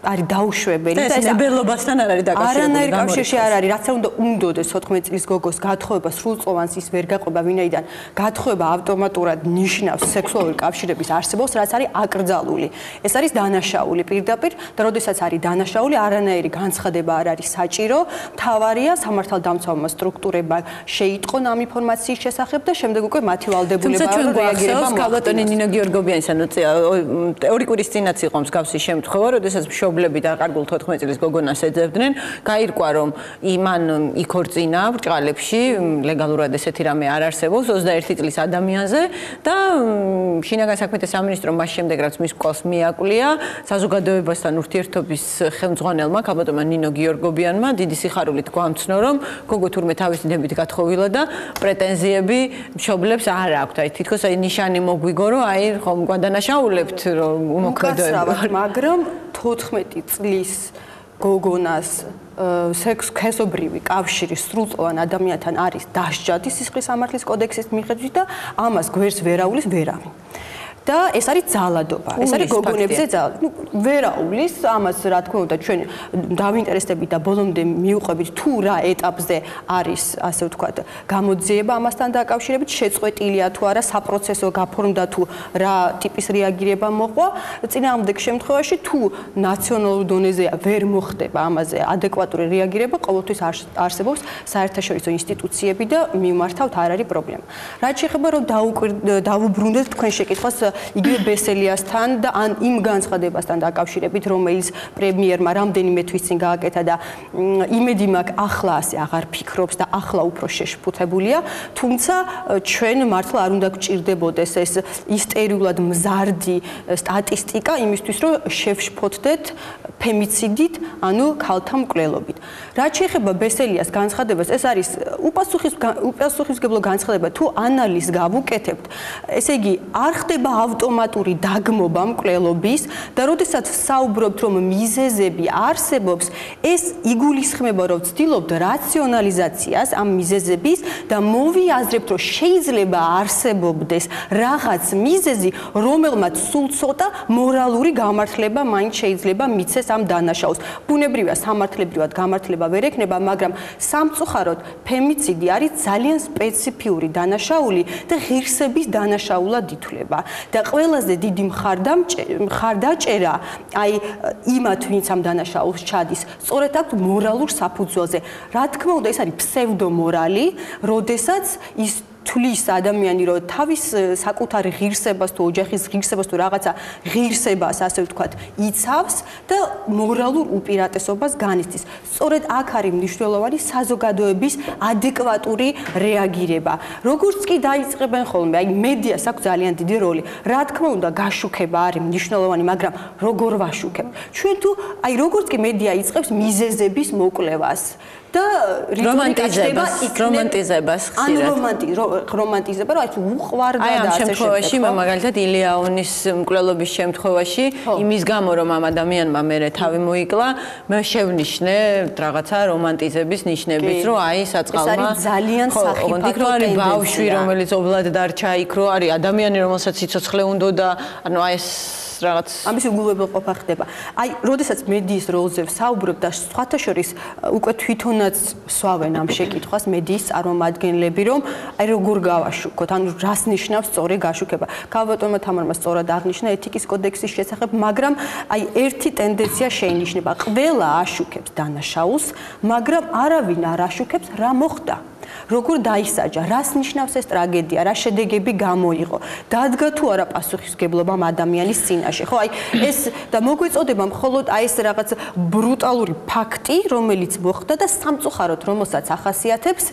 არის დაუშვებელი და ეს ნებელობასთან არ არის დაკავშირებული. არანაირ კავშირში არ არის, რაც უნდა უნდოდეს 14 წლის გოგოს გათხოვება სრულწლოვანს ის ვერ გაყვება, ვინაიდან გათხოვება ავტომატურად ნიშნავს სექსუალური კავშირების არსებობას, რაც არის აკრძალული. ეს არის დანაშაული პირდაპირ და როდესაც არის დანაშაული, არანაირი განცხადება არ არის საჭირო. მთავარია სამართალდამცავმა სტრუქტურებმა შეიტყონ ამ ინფორმაციის შესახებ და შემდეგ უკვე მათი ვალდებულება რეაგირება მოახდინოს. ქალბატონი ნინო გიორგობიანის ანუ ორი კვირის წინაც იყო მსგავსი შემთხვევა, როდესაც მშობლები დაკარგულ 14 წლის გოგონას ეძებდნენ, გაირკვა რომ იმან იქორწინა ბრჭყალებში, ლეგალურად ესეთი რამე არ არსებობს 21 წლის ადამიანზე და შინაგან საქმეთა სამინისტრომ მას შემდეგ რაც მის კვალს მიაკვლია, საზოგადოებასთან ურთიერთობის ხელმძღვანელმა ქალბატონმა ნინო გიორგობიანმა დიდი სიხარულით გვამცნო რომ გოგო თურმე თავისი დებით გათხოვილა და პრეტენზიები მშობლებს არ აქვთ. აი თითქოს აი ნიშანი მოგვიგო რომ აი ხომ გვადანაშაულებთ რომ უმოქმედოები, მაგრამ 14 წლის გოგონას სექსობრივი კავშირი სრულწლოვან ადამიანთან არის დასჯადი სისხლის სამართლის კოდექსის მიხედვით და ამას გვერდს ვერაულის ვერავინ. და ეს არის ძალადობა. ეს არის გოგონებზე ძალადობა. ვერაულის ამას რა თქმა უნდა ჩვენ დავინტერესდებით და ბოლომდე მიუყვებით თუ რა ეტაპზე არის ასე ვთქვათ გამოძიება ამასთან დაკავშირებით შეწყვეტილია თუ არა საპროცესო გაფორმდა თუ რა ტიპის რეაგირება მოყვა. წინააღმდეგ შემთხვევაში თუ ნაციონალურ დონეზე ვერ მოხდება ამაზე ადეკვატური რეაგირება, ყოველთვის არსებობს საერთაშორისო ინსტიტუციები და მიმართავთ არ არის პრობლემა. რაც შეეხება რომ დავუბრუნდეთ თქვენ შეკითხვას იგივე ბესელიასთან და ან იმ განცხადებასთან დაკავშირებით, რომელიც პრემიერმა რამდენიმე თვის წინ გააკეთა და იმედი მაქვს ახლა ასე აღარ ფიქრობს და ახლა უფრო შეშფუთებულია, თუმცა ჩვენ მართლა არ უნდა გვჭირდებოდეს ეს ისტორიულად მზარდი სტატისტიკა იმისთვის, რომ შევშფოთდეთ ფემიციდით, ანუ ქალთა მკვლელობით. რაც შეეხება ბესელიას განცხადებას, ეს არის უპასუხისმგებლო განცხადება, თუ ანალიზს გავუკეთებთ, ესე იგი, არ ხდება ავტომატური დაგმობა მკვლელობის და როდესაც საუბრობთ, რომ მიზეზები არსებობს, ეს იგულისხმება, რომ ვცდილობთ რაციონალიზაციას ამ მიზეზების და მოვიაზრებთ, რომ შეიძლება არსებობდეს რაღაც მიზეზი, რომელმაც სულ ცოტა მორალური გამართლება მაინც შეიძლება მიცეს ამ დანაშაულს. ბუნებრივია, სამართლებრივად გამართლება ვერ ექნება, მაგრამ სამწუხაროდ ფემიციდი არის ძალიან სპეციფიური დანაშაული და ღირსების დანაშაულად ითვლება. და ყველაზე დიდი მხარდაჭერა აი იმათ, ვინც ამ დანაშაულს ჩადის, სწორედ აქვს მორალურ საფუძველზე. რა თქმა უნდა, ეს არის ფსევდომორალი, როდესაც ის თulis ადამიანი რომ თავის საკუთარ ღირსებას თუ ოჯახის ღირსებას თუ რაღაცა ღირსებას ასე ვთქვათ იცავს და მორალურ უპირატესობას განიცდის. სწორედ აქ არის მნიშვნელოვანი საზოგადოების ადეკვატური რეაგირება. როგორც კი დაიწყებენ ხოლმე, აი მედიას აქვს ძალიან დიდი როლი. რა თქმა უნდა, გაშუქება არის მნიშვნელოვანი, მაგრამ როგორ ვაშუქებთ? ჩვენ თუ აი როგორც კი მედია იწყებს მიზეზების მოკვლევას და რომანტიზებას რომანტიზება, რომ აი უყვარდა და ამ შემთხვევაში, მაგალითად ილიაონის მკვლელობის შემთხვევაში, იმის გამო რომ ამ ადამიანმა მერე თავი მოიკლა, მე შევნიშნე რაღაცა რომანტიზების ნიშნებით, რომ აი საწყალმა ეს არის ძალიან სახიფათო არის ბავშვი, რომელიც ობლად დარჩა იქ, რომ არის ადამიანი, რომელსაც სიცოცხლე უნდა და ანუ აი ეს რაღაც ამის უგულებელყოფა ხდება. აი, როდესაც მედიის როლზე ვსაუბრობ და სხვათა შორის უკვე თვითონაც სვავენ ამ შეკითხვას მედიის წარმომადგენლები, რომ აი როგორ გავაშუქოთ, ანუ რას ნიშნავს სწორი გაშუქება. ქალბატონმა თამარმა სწორად აღნიშნა ეთიკის კოდექსის შესახებ, მაგრამ აი ერთი ტენდენცია შეინიშნება. ყველა აშუქებს დანაშაულს, მაგრამ არავინ არ აშუქებს რა მოხდა. როგორ დაისაჯა, რას ნიშნავს ეს ტრაგედია, რა შედეგები გამოიღო, დადგა თუ არა პასუხისმგებლობა ადამიანის წინაშე. ხო, აი ეს და მოგვეწოდება მხოლოდ აი ეს რაღაც ბრუტალური ფაქტი, რომელიც მოხდა და სამწუხაროდ რომელსაც ახასიათებს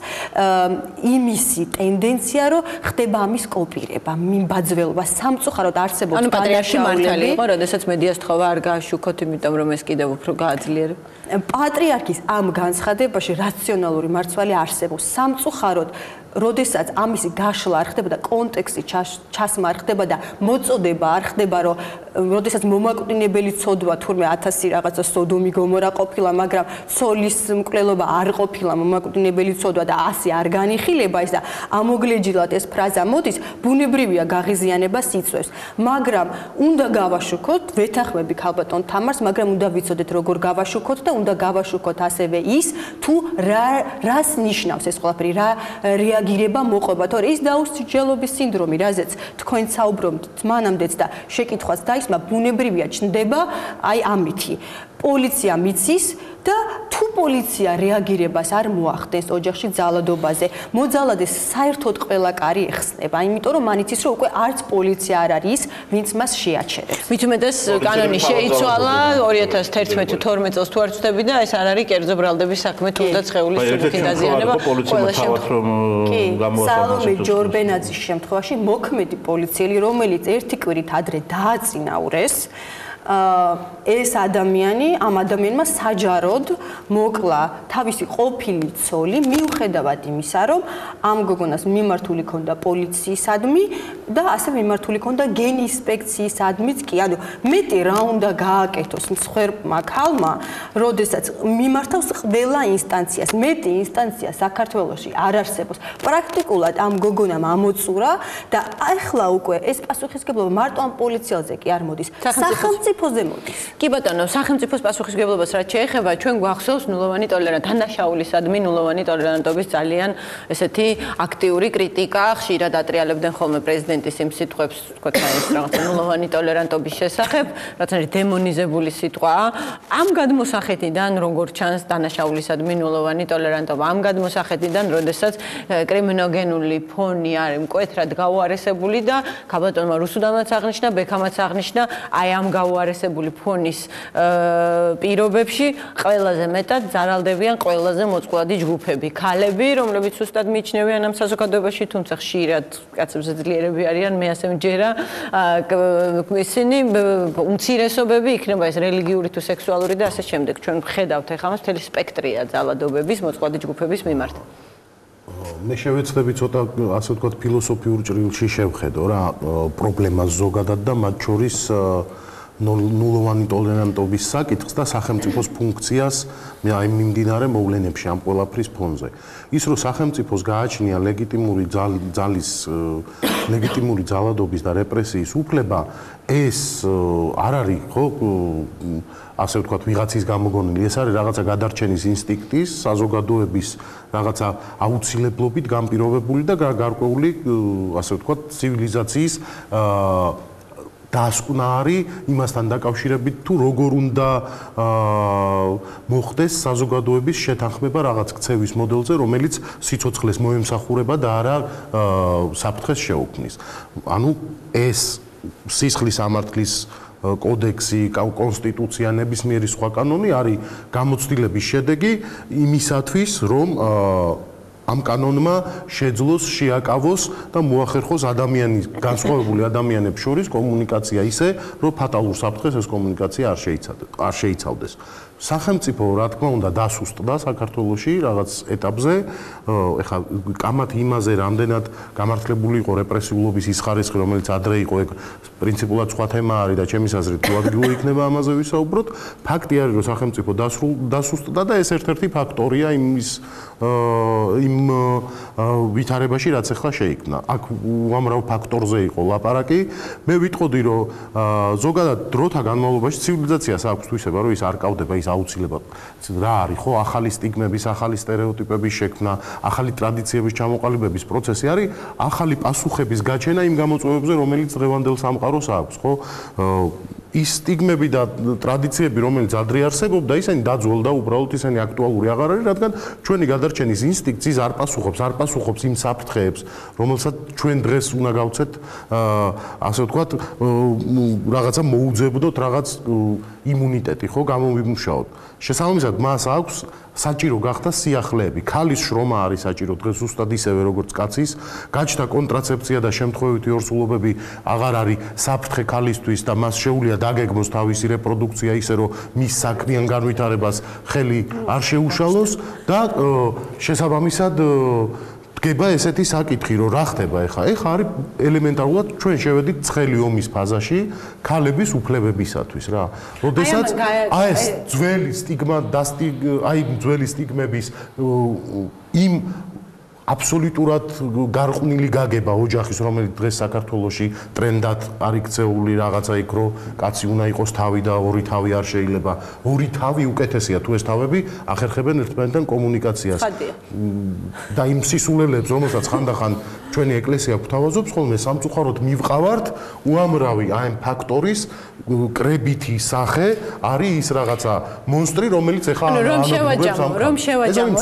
იმისი ტენდენცია, რომ ხდება ამის კოპირება, მიმბაძველობა, სამწუხაროდ არსებობს ანუ პატრიარქი მართალი იყო, როდესაც მედიას თხოვა არ გააშუქოთ, იმიტომ რომ ეს კიდევ უფრო გააძლიერებს. პატრიარქის ამ განცხადებაში რაციონალური მარცვალი არსებობს. სამწუხაროდ, როდესაც ამისი გაშლა არ ხდება და კონტექსტი ჩასმა არ ხდება და მოწოდება არ ხდება, რომ როდესაც მომაკვდინებელი ცოდვა თურმე 1000 რაღაცა სოდომი გომორა ყოფილა, მაგრამ ცოლის მკვლელობა არ ყოფილა მომაკვდინებელი ცოდვა და 100 არ განიხილება ის და ამოგლეჯილად ეს ფრაზა მოდის, ბუნებრივია გაღიზიანებას იწვევს. მაგრამ უნდა გავაშუქოთ, ვეთანხმები ქალბატონ თამარს, მაგრამ უნდა ვიცოდეთ როგორ გავაშუქოთ და უნდა გავაშუქოთ ასევე ის, თუ რას ნიშნავს ეს ყველაფერი, რა რეაგირება მოყვება, თორე ის დაუსჯელობის სინდრომი, რაზეც თქვენ საუბრობთ მანამდეც და შეკითხვაც დაისმა, ბუნებრივია ჩნდება აი ამითი. პოლიცია მიცის და თუ პოლიცია რეაგირებას არ მოახდენს ოჯახში ძალადობაზე, მოძალადეს საერთოდ ყველა კარი ეხსნება, იმიტომ რომ მან იცის, რომ უკვე არც პოლიცია არ არის, ვინც მას შეაჩერებს. მით უმეტეს კანონი შეიცვალა 2011-12 წელს თუ არ ვცდები და ეს არ არის კერძო ბრალდების საქმე, თუნდაც სხეულის სრული დაზიანება ყველა შემთხვევაში. სალომე ჯორბენაძის შემთხვევაში მოქმედი პოლიციელი, რომელიც ერთი კვირით ადრე დააწინაურეს, ეს ადამიანი ამ ადამიანმა საჯაროდ მოკლა თავისი ყოფილი ცოლი მიუხედავად იმისა, რომ ამ გოგონას მიმართული ქონდა პოლიციისადმი და ასევე მიმართული ქონდა გენი ინსპექციისადმიც კი. ანუ მეტი რა უნდა გააკეთოს მსხვერპლმა ქალმა, როდესაც მიმართავს ყველა ინსტანციას. მეტი ინსტანცია საქართველოში არ არსებობს. პრაქტიკულად ამ გოგონამ ამოწურა და ახლა უკვე ეს პასუხისმგებლობა მარტო ამ პოლიციელზე კი არ მოდის. სახელმწიფო სახელმწიფოზე მოდის. კი ბატონო, სახელმწიფოს პასუხისმგებლობას რაც შეეხება, ჩვენ გვახსოვს ნულოვანი ტოლერანტობა, დანაშაულისადმი ნულოვანი ტოლერანტობის ძალიან ესეთი აქტიური კრიტიკა, ხშირად ატრიალებდნენ ხოლმე პრეზიდენტის იმ სიტყვებს, თქო ეს რაღაცა ნულოვანი ტოლერანტობის შესახებ, რაც არის დემონიზებული სიტყვაა. ამ გადმოსახედიდან როგორ ჩანს დანაშაულისადმი ნულოვანი ტოლერანტობა? ამ გადმოსახედიდან, როდესაც კრიმინოგენული ფონი არის მკვეთრად გაუარესებული და ქაბატონმა რუსუდანაც აღნიშნა, ბექამაც აღნიშნა, აი ამ გაუარესებული ფონის პირობებში ყველაზე მეტად ზარალდებიან ყველაზე მოწყვლადი ჯგუფები, ქალები, რომლებიც უბრალოდ მიჩნევიან ამ საზოგადოებაში, თუმცა ხშირად კაცებზე ძლიერები არიან, მე ასე მჯერა, ისინი უმცირესობები იქნება ეს რელიგიური თუ სექსუალური და ასე შემდეგ. ჩვენ ვხედავთ ახლა მას მთელი სპექტრია ძალადობების მოწყვლადი ჯგუფების მიმართ. მე შევეცდები ცოტა ასე ვთქვათ ფილოსოფიურ ჭრილში შევხედო რა პრობლემას ზოგადად და მათ შორის ნულოვანი ტოლერანტობის საკითხს და სახელმწიფოს ფუნქციას მე აი მიმდინარე მოვლენებში ამ ყველაფრის ფონზე. ის რომ სახელმწიფოს გააჩნია ლეგიტიმური ძალადობის და რეპრესიის უფლება, ეს არ არის ხო ასე ვთქვათ ვიღაცის გამოგონილი, ეს არის რაღაცა გადარჩენის ინსტინქტის, საზოგადოების რაღაცა აუცილებლობით განპირობებული და გარკვეული ასე ვთქვათ ცივილიზაციის დასკვნა არის იმასთან დაკავშირებით თუ როგორ უნდა მოხდეს საზოგადოების შეთანხმება რაღაც ქცევის მოდელზე, რომელიც სიცოცხლეს მოემსახურება და არა საფრთხეს შეუქმნის. ანუ ეს სისხლის სამართლის კოდექსი, კონსტიტუცია, ნებისმიერი სხვა კანონი არის გამოცდილების შედეგი იმისათვის, რომ ამ კანონმა შეძლოს, შეაკავოს და მოახერხოს ადამიანის განსხვავებული ადამიანებს შორის კომუნიკაცია ისე, რომ ფატალურ საფრთხეს ეს კომუნიკაცია არ შეიცავდეს. სახელმწიფო, რა თქმა უნდა, დასუსტდა საქართველოში რაღაც ეტაპზე, ეხლა კამათი იმაზე რამდენად გამართლებული იყო რეპრესიულობის ის ხარისხი, რომელიც ადრე იყო, ეგ პრინციპულად სხვა თემა არის და ჩემის აზრით თუ ადგილი იქნება ამაზე ვისაუბროთ. ფაქტი არის, რომ სახელმწიფო დასუსტდა და ეს ერთ-ერთი ფაქტორია იმ ვითარებაში, რაც ახლა შეიქმნა. აქ უამრავ ფაქტორზე იყო ლაპარაკი. მე ვიტყოდი, რომ ზოგადად დროთა განმავლობაში ცივილიზაციას აქვს თვისება, რომ ის არ კავდება ის აუცილებლად რა არის ხო ახალი სტიგმების, ახალი სტერეოტიპების შექმნა, ახალი ტრადიციების ჩამოყალიბების პროცესი არის, ახალი პასუხების გაჩენა იმ გამოწვევებზე, რომელიც დღევანდელ სამყაროს აქვს, ხო? ის სტიგმები და ტრადიციები, რომელიც ადრე არსებობდა, ისინი დაძველდა, უბრალოდ ისინი აქტუალური აღარ არის, რადგან ჩვენი გადარჩენის ინსტინქტი ის არ პასუხობს იმ საფრთხეებს, რომელსაც ჩვენ დღეს უნდა გავცეთ, ასე ვთქვათ, რაღაცა მოუძებდოთ, რაღაც იმუნიტეტი, ხო, გამომიმუშაოთ. შესაბამისად, მას აქვს საჭირო გახდა სიახლეები. ქალის შრომა არის საჭირო დღეს ზუსტად ისევე როგორც კაცის. გაჩნდა კონტრაცეფცია და შემთხვევითი ორსულობები აღარ არის საფრთხე ქალისთვის და მას შეუძლია დაგეგმოს თავისი რეპროდუქცია ისე რომ მის საქმიან განვითარებას ხელი არ შეუშალოს და შესაბამისად დგება ესეთი საკითხი, რომ რა ხდება ახლა? ახლა არის ელემენტარულად ჩვენ შევედით ცხელი ომის ფაზაში ქალების უფლებებისათვის რა. როდესაც აი ეს ძველი სტიგმა და ძველი სტიგმების იმ აბსოლუტურად გარყვნილი გაგება ოჯახის, რომელიც დღეს საქართველოში ტრენდად არის ქცეული რაღაცა იქ, რომ კაცი უნდა იყოს თავი და ორი თავი არ შეიძლება. ორი თავი უკეთესია თუ ეს თავები ახერხებენ ერთმანეთთან კომუნიკაციას. და იმ სისულელებს, რომელსაც ხანდახან ჩვენი ეკლესია გვთავაზობს, ხოლმე სამწუხაროდ მივყავართ უამრავი აი ამ ფაქტორის კრებითი სახე არის ის რაღაცა მონსტრი, რომელიც ეხლა რომ შევაჯამო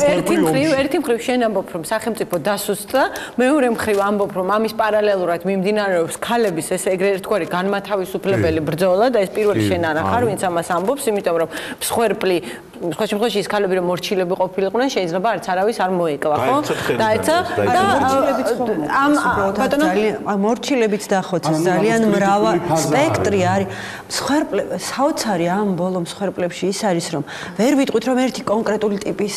ერთი მხრივ შენ ამბობ რომ სახელმწიფო დასუსტდა, მეორე მხრივ ამბობ რომ ამის პარალელურად მიმდინარეობს ქალების ეს ეგრე ერთგვარი განმათავისუფლებელი ბრძოლა და ეს პირველი შენ არ ხარ, ვინც ამას ამბობს, იმიტომ რომ მსხვერპლი სხვა შემთხვევაში ის ქალები რომ მორჩილები ყოფილიყვნენ, შეიძლება არც არავის არ მოეკლა, ხო? დაეცა და ამ ბატონო მორჩილებიც დახოცა ძალიან მრავალი სპექტრი არის. საოცარი ამ ბოლო მსხვერპლებში ის არის რომ ვერ ვიტყვით რომ ერთი კონკრეტული ტიპის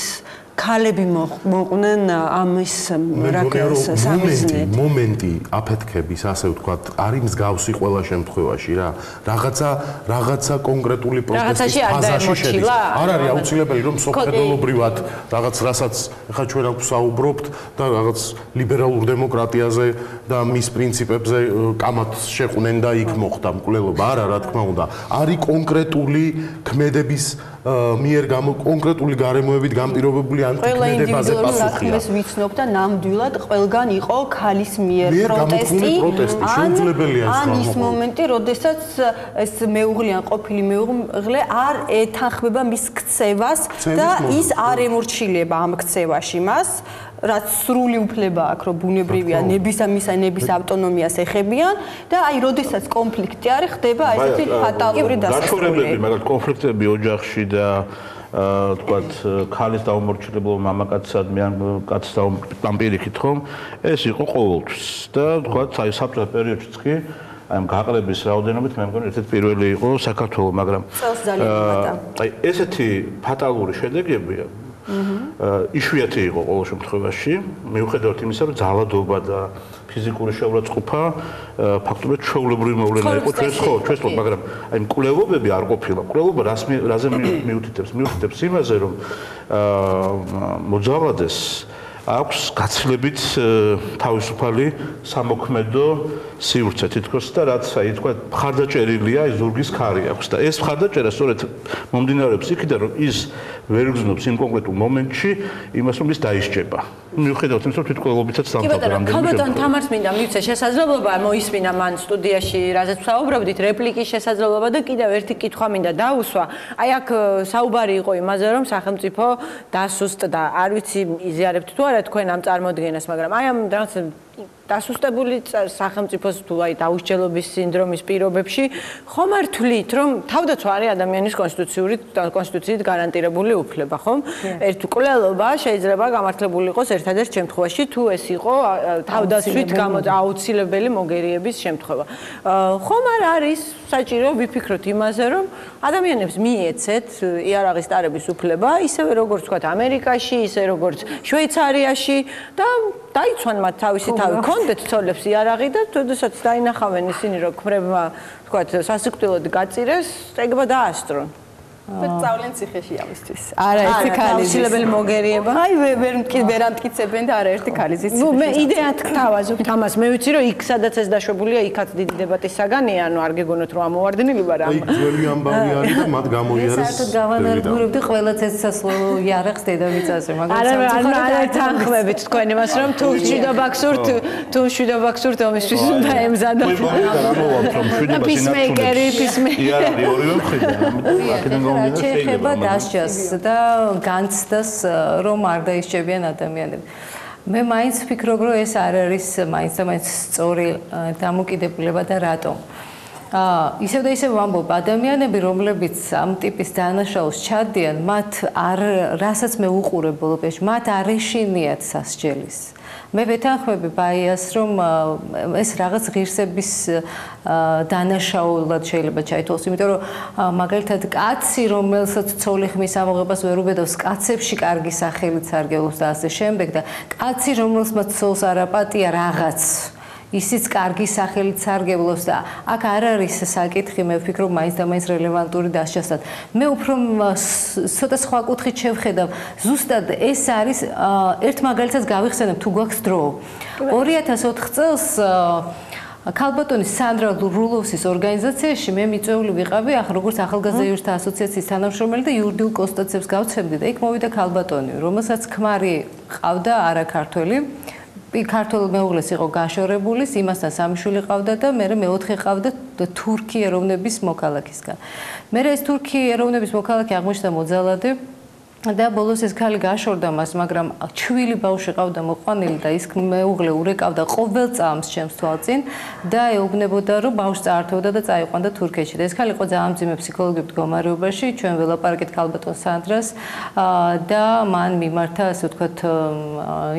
ქალები მოყვნენ ამის რაკელს სამიზნედ. მომენტი აფეთქების, ასე ვთქვათ, არის მსგავსი ყველა შემთხვევაში რა. რაღაცა კონკრეტული პროტესტის ფაზაში შედის. არ არის აუცილებელი რომ სოფხედელობრივად რაღაც რასაც ხა ჩვენ აქ საუბრობთ და რაღაც ლიბერალურ დემოკრატიაზე და მის პრინციპებზე კამათს შეყვნენ და იქ მოხდა მკვლელობა. არა, რა თქმა უნდა. არის კონკრეტული ქმედების მიერ კონკრეტული გარემოებით გამპირობებული ან ქმედებაზე პასუხია. ეს ვიცნობ და ნამდვილად ყველგან იყო ქალის მიერ პროტესტი. ან ის მომენტი, როდესაც ეს მეუღლე ან ყოფილი მეუღლე არ ეთანხმება მის ქცევას და ის არ ემორჩილება ამ ქცევაში მას. რაც სრული უფლება აქვს, რომ ბუნებრივია ნების ავტონომიას ეხებიან და აი, როდესაც კონფლიქტი არის, ხდება აი ესეთი ფატალური დასასრულები. მაგრამ კონფლიქტები ოჯახში და თქვათ, ქალის დაუმორჩილებლობა მამაკაცადმე ან კაცის დაუმორჩილებლობა პირიქით ხომ, ეს იყო ყოველთვის და თქვათ, აი საბჭოთა პერიოდშიც კი აი გაყრების რაოდენობით მე მგონი ერთ-ერთი პირველი იყო საქართველოს, მაგრამ აი ესეთი ფატალური შედეგებია იშვიათი იყო ყოველ შემთხვევაში, მიუხედავად იმისა, რომ ძალადობა და ფიზიკური შეურაცხყოფა ფაქტობრივად ჩვეულებრივი მოვლენა იყო ჩვენს, მაგრამ აი მკვლელობები არ ყოფილა. მკვლელობა რაზე მიუთითებს იმაზე, რომ მოძალადეს აქვს გაცილებით თავისუფალი სამოქმედო სივრცე თითქოს და რაც აი თქვა მხარდაჭერილია ზურგის ქარი აქვს და ეს მხარდაჭერა სწორედ მომდინარეობს იქიდან რომ ის ვერ გრძნობს იმ კონკრეტულ მომენტში იმას რომ ის დაისჭება მიუხედავად იმისა რომ თვითმკვლელობითაც დამთავრდა რამდენიმე ქალბატონ თამარს მინდა მივცე შესაძლებლობა მოისმინა მან სტუდიაში რაზეც ვსაუბრობდით რეპლიკის შესაძლებლობა და კიდევ ერთი კითხვა მინდა დაუსვა აი აქ საუბარი იყო იმაზე რომ სახელმწიფო დასუსტდა არ ვიცი იზიარებთ თუ არა თქვენ ამ წარმოდგენას მაგრამ აი ამ რაღაც დასუსტებული სახელმწიფოს თუ აი დაუსჯელობის სინდრომის პირობებში ხომ არ თვლით რომ თავდაცვა არის ადამიანის კონსტიტუციით გარანტირებული უფლება ხომ ერთ მკვლელობა შეიძლება გამართლებული იყოს ერთადერთ შემთხვევაში თუ ეს იყო თავდაცვით აუცილებელი მოგერიების შემთხვევა ხომ არ არის საჭირო ვიფიქროთ იმაზე რომ ადამიანებს მიეცეთ იარაღის ტარების უფლება ისევე როგორც თქვა ამერიკაში ისე როგორც შვეიცარიაში და დაიცვან მათ თავისი თავი კონდეთ ცოლებს იარაღი და თუნდაც დაინახავენ ისინი რომ ქმრებმა თქვა სასიკვდილოდ გაწირეს ეგება დაასწრონ და წავლენ ციხეში ამისთვის არა ერთი ქალი აუცილებელი მოგერიება აი ვერ ამტკიცებენ და არა ერთი ქალი ზის ნუ მე იდეად გთავაზობთ ამას მე ვიცი რომ იქ სადაც ეს დაშვებულია იქაც დიდი დებატის საგანია ანუ არ გეგონოთ რომ ამოვარდნილი ვარ აი ძველი ამბავი არის და მათ გამოიარეს საერთოდ გავანადგურებდი ყველა ცეცხლსასროლო იარაღს დედამიწაზე მაგრამ არა თანხმებით თქვენ იმას რომ თუ შვიდობა გსურთ ომისთვის უნდა ემზადოთ პისმეიკერი იარაღი ორივე მხრიდან შეიძლება დასჯას და განცდას რომ არ დაისჭებიან ადამიანები. მე მაინც ვფიქრობ რომ ეს არ არის მაინც სწორი დამოკიდებულება და რატომ. ისევ და ისევ ვამბობ ადამიანები რომლებიც ამ ტიპის დანაშაულს ჩადიან მათ არ რასაც მე უყურებ ბოლო-ბოლოში მათ არ ეშინიათ სასჯელის. მე ვეთანხმები ბაიას რომ ეს რაღაც ღირსების დანაშაულად შეიძლება ჩაითვალოს, იმიტომ რომ მაგალითად კაცი რომელსაც ცოლი ხმის ამოღებას ვერ უბედავს, კაცებში კარგი სახელით სარგებლობს და ასე შემდეგ და კაცი რომელსაც ცოლს არ აპატია რაღაც ისიც კარგი სახელით სარგებლობს და აქ არ არის საკითხი მე ვფიქრობ მაინც და მაინც რელევანტური დასჯასთან. მე უფრო ცოტა სხვა კუთხით შევხედავ. ზუსტად ეს არის ერთ მაგალითად გავიხსენებ თუ გვაქვს დრო. 2004 წელს ქალბატონის სანდრა რულოვსის ორგანიზაციაში მე მიწვეული ვიყავი ახ როგორც ახალგაზრდა იურისტთა ასოციაციის თანამშრომელი და იურიდიულ კონსტატაციებს გავცემდი და იქ მოვიდა ქალბატონი რომელსაც ქმარი ყავდა არაქართველი ქართულ მეუღლეს იყო გაშორებული, იმასთან სამი შვილი ყავდა და მე მეოთხე ყავდა თურქი ეროვნების მოქალაქისგან. მე ეს თურქი ეროვნების მოქალაქე აღმოჩნდა მოძალადე და ბოლოს ეს ქალი გაშორდა მას, მაგრამ ჩვილი ბავშვი ყავდა მოყვანილი და ის მეუღლე ურეკავდა ყოველ წამს ჩემს თვალწინ და ეუბნებოდა რომ ბავშვს წაართოვდა და წაიყვანდა თურქეთში. და ეს ქალი იყო ძალიან მძიმე ფსიქოლოგიურ მდგომარეობაში, ჩვენ ველაპარაკეთ ქალბატონ სანდრას და მან მიმართა ასე ვთქვათ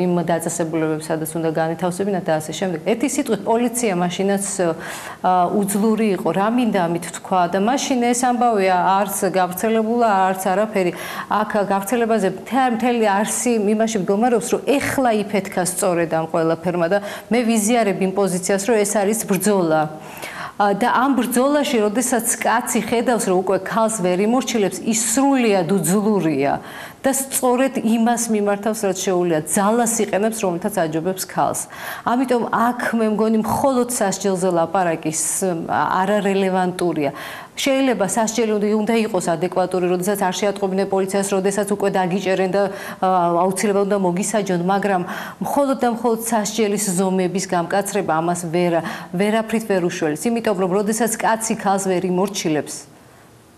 იმ დაწესებულებებს, სადაც უნდა განითავსებინა და ასე შემდეგ. ერთი სიტყვით პოლიცია მაშინაც უძლური იყო, რა მინდა ამით თქვა და მაშინ ეს ამბავია არც გავრცელებულა, არც არაფერი. აქ გავრცელებაზე მთელი არსი იმაში მდგომარეობს, რომ ეხლა იფეთქა სწორედ ამ ყველაფერმა და მე ვიზიარებ იმ პოზიციას, რომ ეს არის ბრძოლა. და ამ ბრძოლაში, როდესაც კაცი ხედავს, რომ უკვე ქალს ვერ იმორჩილებს, ის სრულიად უძლურია და სწორედ იმას მიმართავს, რაც შეუძლია, ძალას იყენებს, რომელთაც აჯობებს ქალს. ამიტომ აქ მე მგონი მხოლოდ სასჯელზე ლაპარაკის არარელევანტურია. შეიძლება სასჯელი უნდა იყოს ადეკვატური, როდესაც არ შეატყობინე პოლიციას, როდესაც უკვე დაგიჭერენ და აუცილებლად უნდა მოგისაჯონ, მაგრამ მხოლოდ და მხოლოდ სასჯელის ზომების გამკაცრება ამას ვერაფრით ვერ უშველებს. იმიტომ რომ როდესაც კაცი ქალს ვერ იმორჩილებს,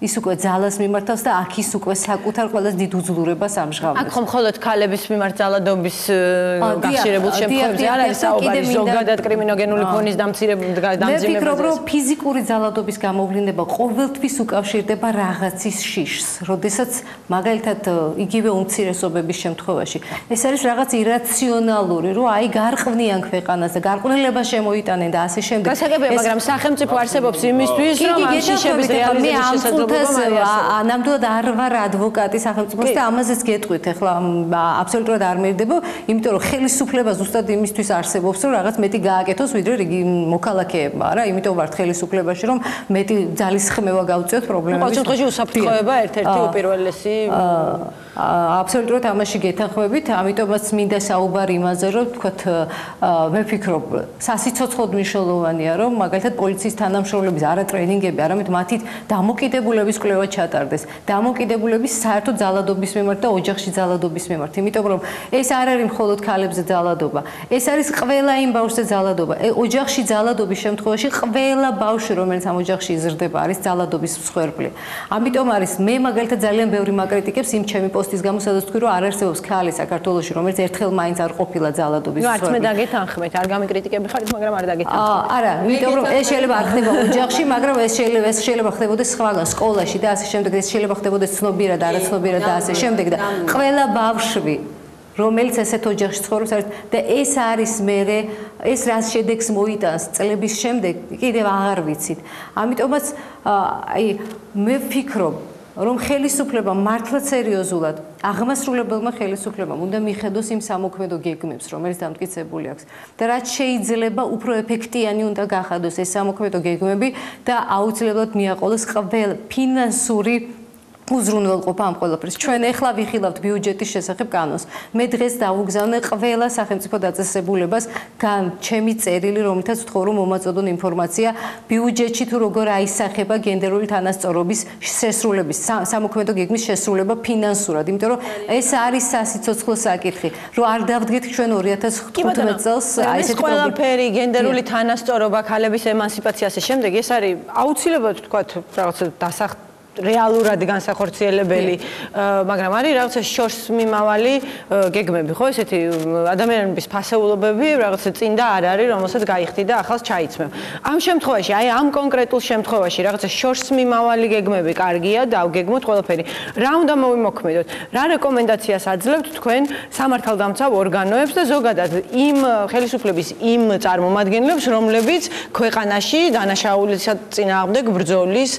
ის უკვე ძალას მიმართავს და აქ ის უკვე საკუთარ ყველაზე დიდ უძლურებას ამჟღავნებს. აქ ხომ მხოლოდ ქალების მიმართ ძალადობის გახშირებულ შემთხვევებში არ არის საუბარი, ზოგადად კრიმინოგენული ფონის დამძიმებაზე. მე ვფიქრობ, რომ ფიზიკური ძალადობის გამოვლინება ყოველთვის უკავშირდება რაღაცის შიშს, როდესაც მაგალითად იგივე უმცირესობების შემთხვევაში ეს არის რაღაც ირაციონალური, რომ აი გარყვნიან ქვეყანას და გარყვნილება შემოიტანენ და ასე შემდეგ. გასაგებია, მაგრამ სახელმწიფო არსებობს იმისთვის, რომ ამ შიშების რეალიზების შესაძლებლობა ნამდვილად არ ვარ ადვოკატი სახელმწიფოს და ამაზეც გეტყვით ახლა აბსოლუტურად არ მერდება, იმიტომ რომ ხელისუფლება ზუსტად იმისთვის არსებობს, რომ რაღაც მეტი გააკეთოს, ვიდრე რიგი მოქალაქეებმა, რა, იმიტომ ვართ ხელისუფლებაში, რომ მეტი ძალის ხმევა გავწიოთ პრობლემების. ყოველ შემთხვევაში უსაფრთხოება ერთ-ერთი უპირველესი აბსოლუტურად ამაში გეთანხმებით, ამიტომაც მინდა საუბარი იმაზე, რომ თქვათ მე ვფიქრობ, სასიცოცხლოდ მნიშვნელოვანია, რომ მაგალითად პოლიციის თანამშრომლების არა ტრენინგები, არამედ მათი დამოკიდებულების კვლევა ჩატარდეს. დამოკიდებულების საერთოდ ძალადობის მიმართ და ოჯახში ძალადობის მიმართ. იმიტომ რომ ეს არ არის მხოლოდ ქალებზე ძალადობა. ეს არის ყველა იმ ბავშვზე ძალადობა. ოჯახში ძალადობის შემთხვევაში ყველა ბავშვი, რომელიც ამ ოჯახში იზრდება, არის ძალადობის მსხვერპლი. ამიტომ არის მე მაგალითად ძალიან ბევრი მაკრიტიკებს იმ ჩემი პოსტის გამო, სადაც თქვი, რომ არ არსებობს ქალი საქართველოში, რომელიც ერთხელ მაინც არ ყოფილა ძალადობის მსხვერპლი. არც მე დაგეთანხმეთ, არ გამიკრიტიკები ხარით, მაგრამ არ დაგეთანხმეთ. არა, იმიტომ რომ ეს შეიძლება არ ხდება ოჯახში, მაგრამ ეს შეიძლება ხდებოდეს სხვაგან სკოლაში და ასე შემდეგ, ეს შეიძლება ხდებოდეს ცნობიერად, არაცნობიერად და ასე შემდეგ და ყველა ბავშვი რომელიც ესეთ ოჯახში ცხოვრობს და ეს არის მე ეს რას შედეგს მოიტანს წლების შემდეგ კიდევ აღარ ვიცით. ამიტომაც აი მე ვფიქრობ რომ ხელისუფლება მართლა სერიოზულად აღმასრულებელმა ხელისუფლებამ უნდა მიხედოს იმ სამოქმედო გეგმებს, რომელიც დამტკიცებული აქვს და რაც შეიძლება უფრო ეფექტიანი უნდა გახადოს ეს სამოქმედო გეგმები და აუცილებლად მიაყოლოს ყველა ფინანსური უზრუნველყოფა ამ ყველაფერს. ჩვენ ეხლა ვიხილავთ ბიუჯეტის შესახებ კანონს. მე დღეს დავუგზავნე ყველა სახელმწიფო დაწესებულებას ჩემი წერილი, რომელთაც ვთხოვ, რომ მომაწოდონ ინფორმაცია ბიუჯეტში თუ როგორ აისახება გენდერული თანასწორობის შესრულების, სამოქმედო გეგმის შესრულება ფინანსურად, იმიტომ რომ ეს არის სასიცოცხლო საკითხი, რომ არ დავდგეთ ჩვენ 2015 წელს აი ესეთი ყველაფერი გენდერული თანასწორობა, ქალების ემანსიპაცია ასე შემდეგ, ეს არის აუცილებლად ვთქვათ, რაღაცა რეალურად განსახორციელებელი, მაგრამ არის რაღაცა შორს მიმავალი გეგმები, ხო, ესეთი ადამიანების ფასეულობები, რაღაცა წინ და არ არის, რომელსაც გაიხდი და ახალს ჩაიცმევ. ამ შემთხვევაში, აი ამ კონკრეტულ შემთხვევაში რაღაცა შორს მიმავალი გეგმები კარგია, დავგეგმოთ ყველაფერი. რა უნდა მოვიმოქმედოთ? რა რეკომენდაციას აძლევთ თქვენ სამართალდამცავ ორგანოებს და ზოგადად იმ ხელისუფლების იმ წარმომადგენლებს, რომლებიც ქვეყანაში დანაშაულის წინააღმდეგ ბრძოლის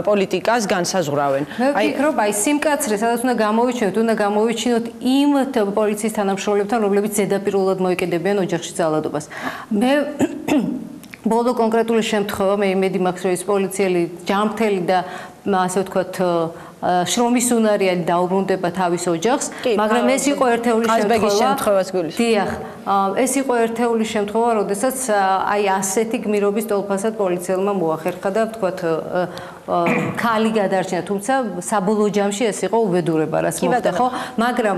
პოლიტიკას განსაზღვრავენ. მე ვფიქრობ, აი სიმკაცრე, სადაც უნდა გამოვიჩინოთ იმ პოლიციის თანამშრომლებთან, რომლებიც ზედაპირულად მოიკიდებიან ოჯახში ძალადობას. მე ბოლო კონკრეტული შემთხვევა, მე იმედი მაქვს, რომ ეს პოლიციელი ჯანმრთელი და ასე ვთქვათ შრომის უნარიანი დაუბრუნდება თავის ოჯახს, მაგრამ ეს იყო ერთეული შემთხვევას გულის. დიახ, ეს იყო ერთეული შემთხვევა, როდესაც აი ასეთი გმირობის ტოლფასად პოლიციელმა მოახერხა და ვთქვათ ქალი გადარჩინა, თუმცა საბოლოო ჯამში ეს იყო უბედურება, რაც მოხდა, ხო? მაგრამ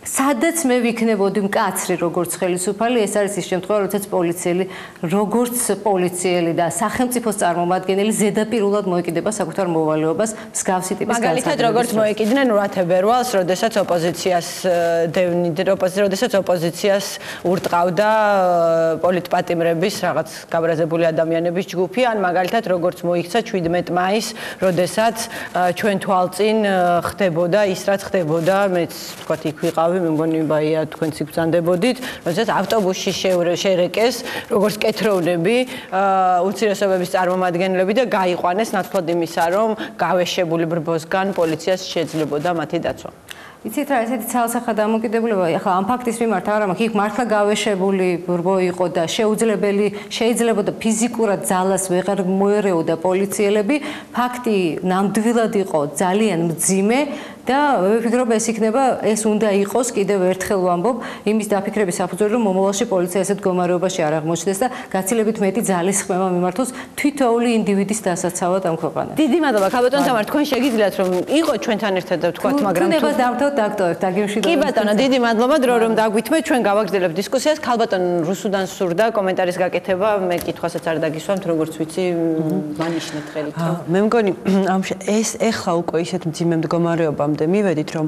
სადაც მე ვიქნებოდი მკაცრი როგორც ხელისუფალი, ეს არის ის შემთხვევა, როდესაც პოლიციელი, როგორც პოლიციელი და სახელმწიფოს წარმომადგენელი ზედაპირულად მოეკიდება საკუთარ მოვალეობას მსგავსი ტიპის განსაკუთრებით. მაგალითად, როგორც მოეკიდნენ რათებერვალს, როდესაც ოპოზიციას ურტყავდა პოლიტპატიმრების რაღაც გაბრაზებული ადამიანების ჯგუფი, ან მაგალითად, როგორც მოიქცა 17 მაისს, როდესაც ჩვენ თვალწინ ხდებოდა ის, რაც ხდებოდა, მეც თქვათ იქ ვიყავი, მე მგონი ბაია თქვენც იქ ბრძანდებოდით, როდესაც ავტობუსში შერეკეს როგორც კეთროვნები უმცირესობების წარმომადგენლები და გაიყვანეს ნაცვლად იმისა, რომ გავეშებული ბრბოსგან პოლიციას შეძლებოდა მათი დაცვა. იცით რა, ესეთი ცალსახა დამოკიდებულება, ახლა ამ ფაქტის მიმართ არა, მაგრამ იქ მართლა გავეშებული ბრბო იყო და შეიძლება და ფიზიკურად ძალას ვეღარ მოერეოდა პოლიციელები, ფაქტი ნამდვილად იყო ძალიან მძიმე და ვფიქრობ ეს იქნება, ეს უნდა იყოს კიდევ ერთხელ ვამბობ, იმის დაფიქრების საფუძველი, რომ მომავალში პოლიცია ესეთ მდგომარეობაში არ აღმოჩნდეს და გაცილებით მეტი ძალის ხმევა მიმართოს თითოეული ინდივიდის დასაცავად ამ ქვეყანაში. დიდი მადლობა, ქალბატონ თამარ, თქვენ შეგიძლიათ რომ იყო ჩვენთან ერთად და ვთქვათ, მაგრამ თუ დავთავოთ დაქტოვებთ აგიმში. კი ბატონო, დიდი მადლობა დრო რომ დაგვითმეთ, ჩვენ გავაგრძელებთ დისკუსიას. ქალბატონ რუსუდან სურდა კომენტარის გაკეთება, მე კითხვასაც არ დაგისვამთ, როგორც ვიცი, მანიშნეთ ხელით. მე მგონი ეს ეხლა უკვე ისეთ მძიმე მდგომარეობამ მივედით რომ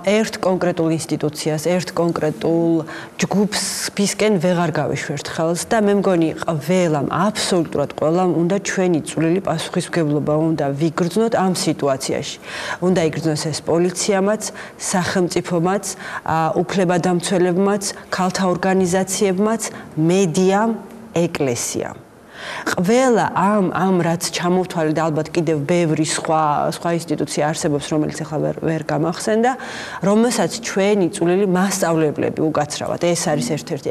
ერთ კონკრეტულ ინსტიტუციას, ერთ კონკრეტულ ჯგუფსისკენ ვეღარ გავიშვერთ ხელს და მე მგონი ყველამ, აბსოლუტურად ყველამ უნდა ჩვენი წვლილი პასუხისმგებლობა უნდა ვიგრძნოთ ამ სიტუაციაში. უნდა იგრძნოს ეს პოლიციამაც, სახელმწიფომაც, უფლებადამცველებმაც, ქალთა ორგანიზაციებმაც, მედიამ, ეკლესიამ. ყველა ამ რაც ჩამოვთვალე და ალბათ კიდევ ბევრი სხვა ინსტიტუცია არსებობს, რომელიც ახლა ვერ გამახსენდა, რომელსაც ჩვენი წვლილი მასწავლებლები უკაცრავად. ეს არის ერთ-ერთი,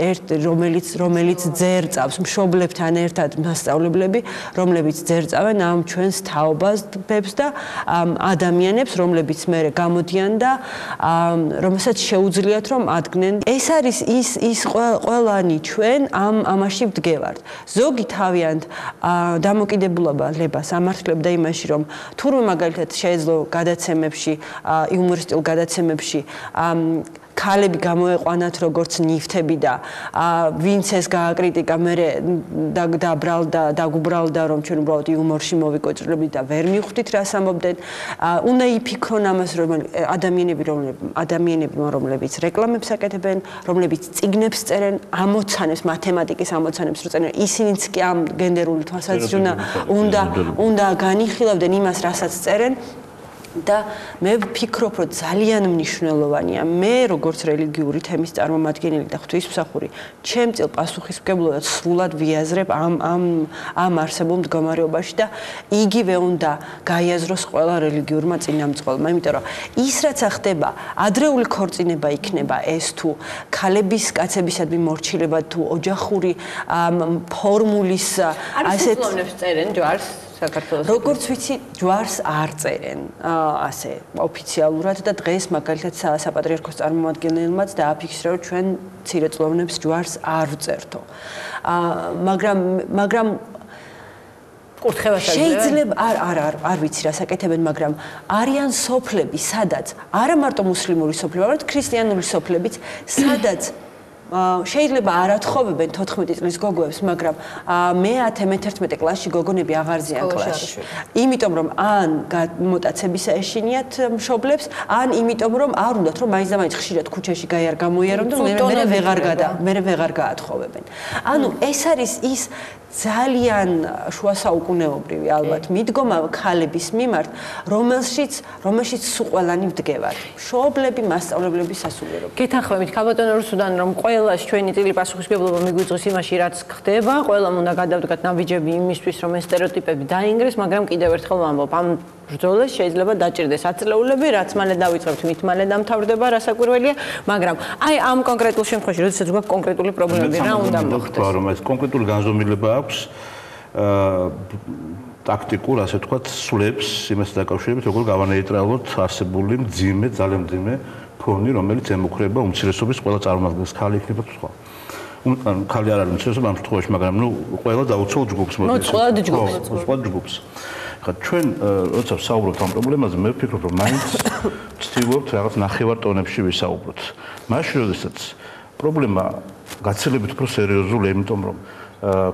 რომელიც ძერწავს მშობლებთან ერთად მასწავლებლები, რომლებიც ძერწავენ ამ ჩვენს თაობებს და ადამიანებს, რომლებიც მერე გამოდიან და რომელსაც შეუძლიათ რომ ადგენენ. ეს არის ის ყველანი ჩვენ ამაში ვდგევართ. ზოგი თავი დამოკიდებულებას ამართლებდა იმაში, რომ თურმე მაგალითად შეეძლო გადაცემებში, იუმორისტულ გადაცემებში ქალები გამოეყვანათ როგორც ნიფთები და ვინც ეს გააკრიტიკა მერე დაგუბრალდა რომ ჩვენ უბრალოდ იუმორში მოვიკვეჭრებით და ვერ მივხვდით რას ამბობდნენ. უნდა იფიქრონ ამას რომ ადამიანები რომლებიც რეკლამებს აკეთებენ, რომლებიც წიგნებს წერენ, ამოცანებს, მათემატიკის ამოცანებს რო წერენ, ისინიც კი ამ გენდერული თვალსაზრისით უნდა განიხილავდნენ იმას, რასაც წერენ. და მე ვფიქრობ, რომ ძალიან მნიშვნელოვანია მე როგორც რელიგიური თემის წარმომადგენელი და ღვთისმსახური ჩემწილ პასუხისმგებლობად სრულად ვიაზრებ ამ არსებულ მდგომარეობაში და იგივე უნდა გაიაზროს ყველა რელიგიურმა წინამძღოლმა, იმიტომ რომ ის რაც ხდება, ადრეული ქორწინება იქნება ეს თუ ქალების კაცებისადმი მორჩილება თუ ოჯახური ფორმულის ასეთ ფორმულებს წერენ ჯვარს საქართველოს. როგორც ვიცი, ჯვარს არ წერენ ასე ოფიციალურად და დღეს მაგალითად საპატრიარქოს წარმომადგენელმაც დააფიქსირა, რომ ჩვენ მცირეწლოვნებს ჯვარს არ ვწერთო. მაგრამ კურთხევას შეიძლება არ ვიცი რა საკეთებენ, მაგრამ არიან სოფლები, სადაც არა მარტო მუსლიმური სოფლები, არამედ ქრისტიანული სოფლებიც, სადაც შეიძლება არ ათხოვებენ 14 წლის გოგოებს, მაგრამ მე-11 კლასში გოგონები აღარ ზიან კლასში. იმიტომ რომ ან მოტაცებისა ეშინიათ მშობლებს, ან იმიტომ რომ არ უნდათ რომ მაინც და მაინც ხშირად ქუჩაში გაიარ გამოიარონ და მე ვეღარ გაათხოვებენ. ანუ ეს არის ის ძალიან შუა საუკუნეობრივი ალბათ მიდგომა ქალების მიმართ, რომელშიც სულ ყველანი ვდგევართ. მშობლები, მასწავლებლები, სასულიერო. გითანხმებით, ქალბატონ რუსუდან, რომ ყველას ჩვენი წილი პასუხისმგებლობა მიგვიწვევს იმაში, რაც ხდება, ყველამ უნდა გადავდგათ ნაბიჯები იმისთვის, რომ ეს სტერეოტიპები დაინგრეს, მაგრამ კიდევ ერთხელ ვამბობ, ამ ბრძოლას შეიძლება დაჭირდეს აწლეულები, რაც მალე დავიწყებთ, მით მალე დამთავრდება, რასაკვირველია, მაგრამ აი ამ კონკრეტულ შემთხვევაში, როდესაც გვაქვს კონკრეტული პრობლემები, რა უნდა მოხდეს? რომ ეს კონკრეტული განზომილება აქვს ტაქტიკურ, ასე ვთქვათ, სულებს იმასთან დაკავშირებით, როგორ გავანეიტრალოთ არსებული მძიმე, ძალიან მძიმე ფონი, რომელიც ემუქრება უმცირესობის ყველა წარმოადგენს, ქალი იქნება თუ სხვა. ქალი არ არის უმცირესობა ამ შემთხვევაში, მაგრამ ყველა დაუცველ ჯგუფს მოდის. სხვა ჯგუფს. ხა ჩვენ როცა ვსაუბრობთ ამ პრობლემაზე, მე ვფიქრობ, რომ მაინც ვცდილობთ რაღაც ნახევარ ტონებში ვისაუბროთ. მაშინ, როდესაც პრობლემა გაცილებით უფრო სერიოზულია, იმიტომ რომ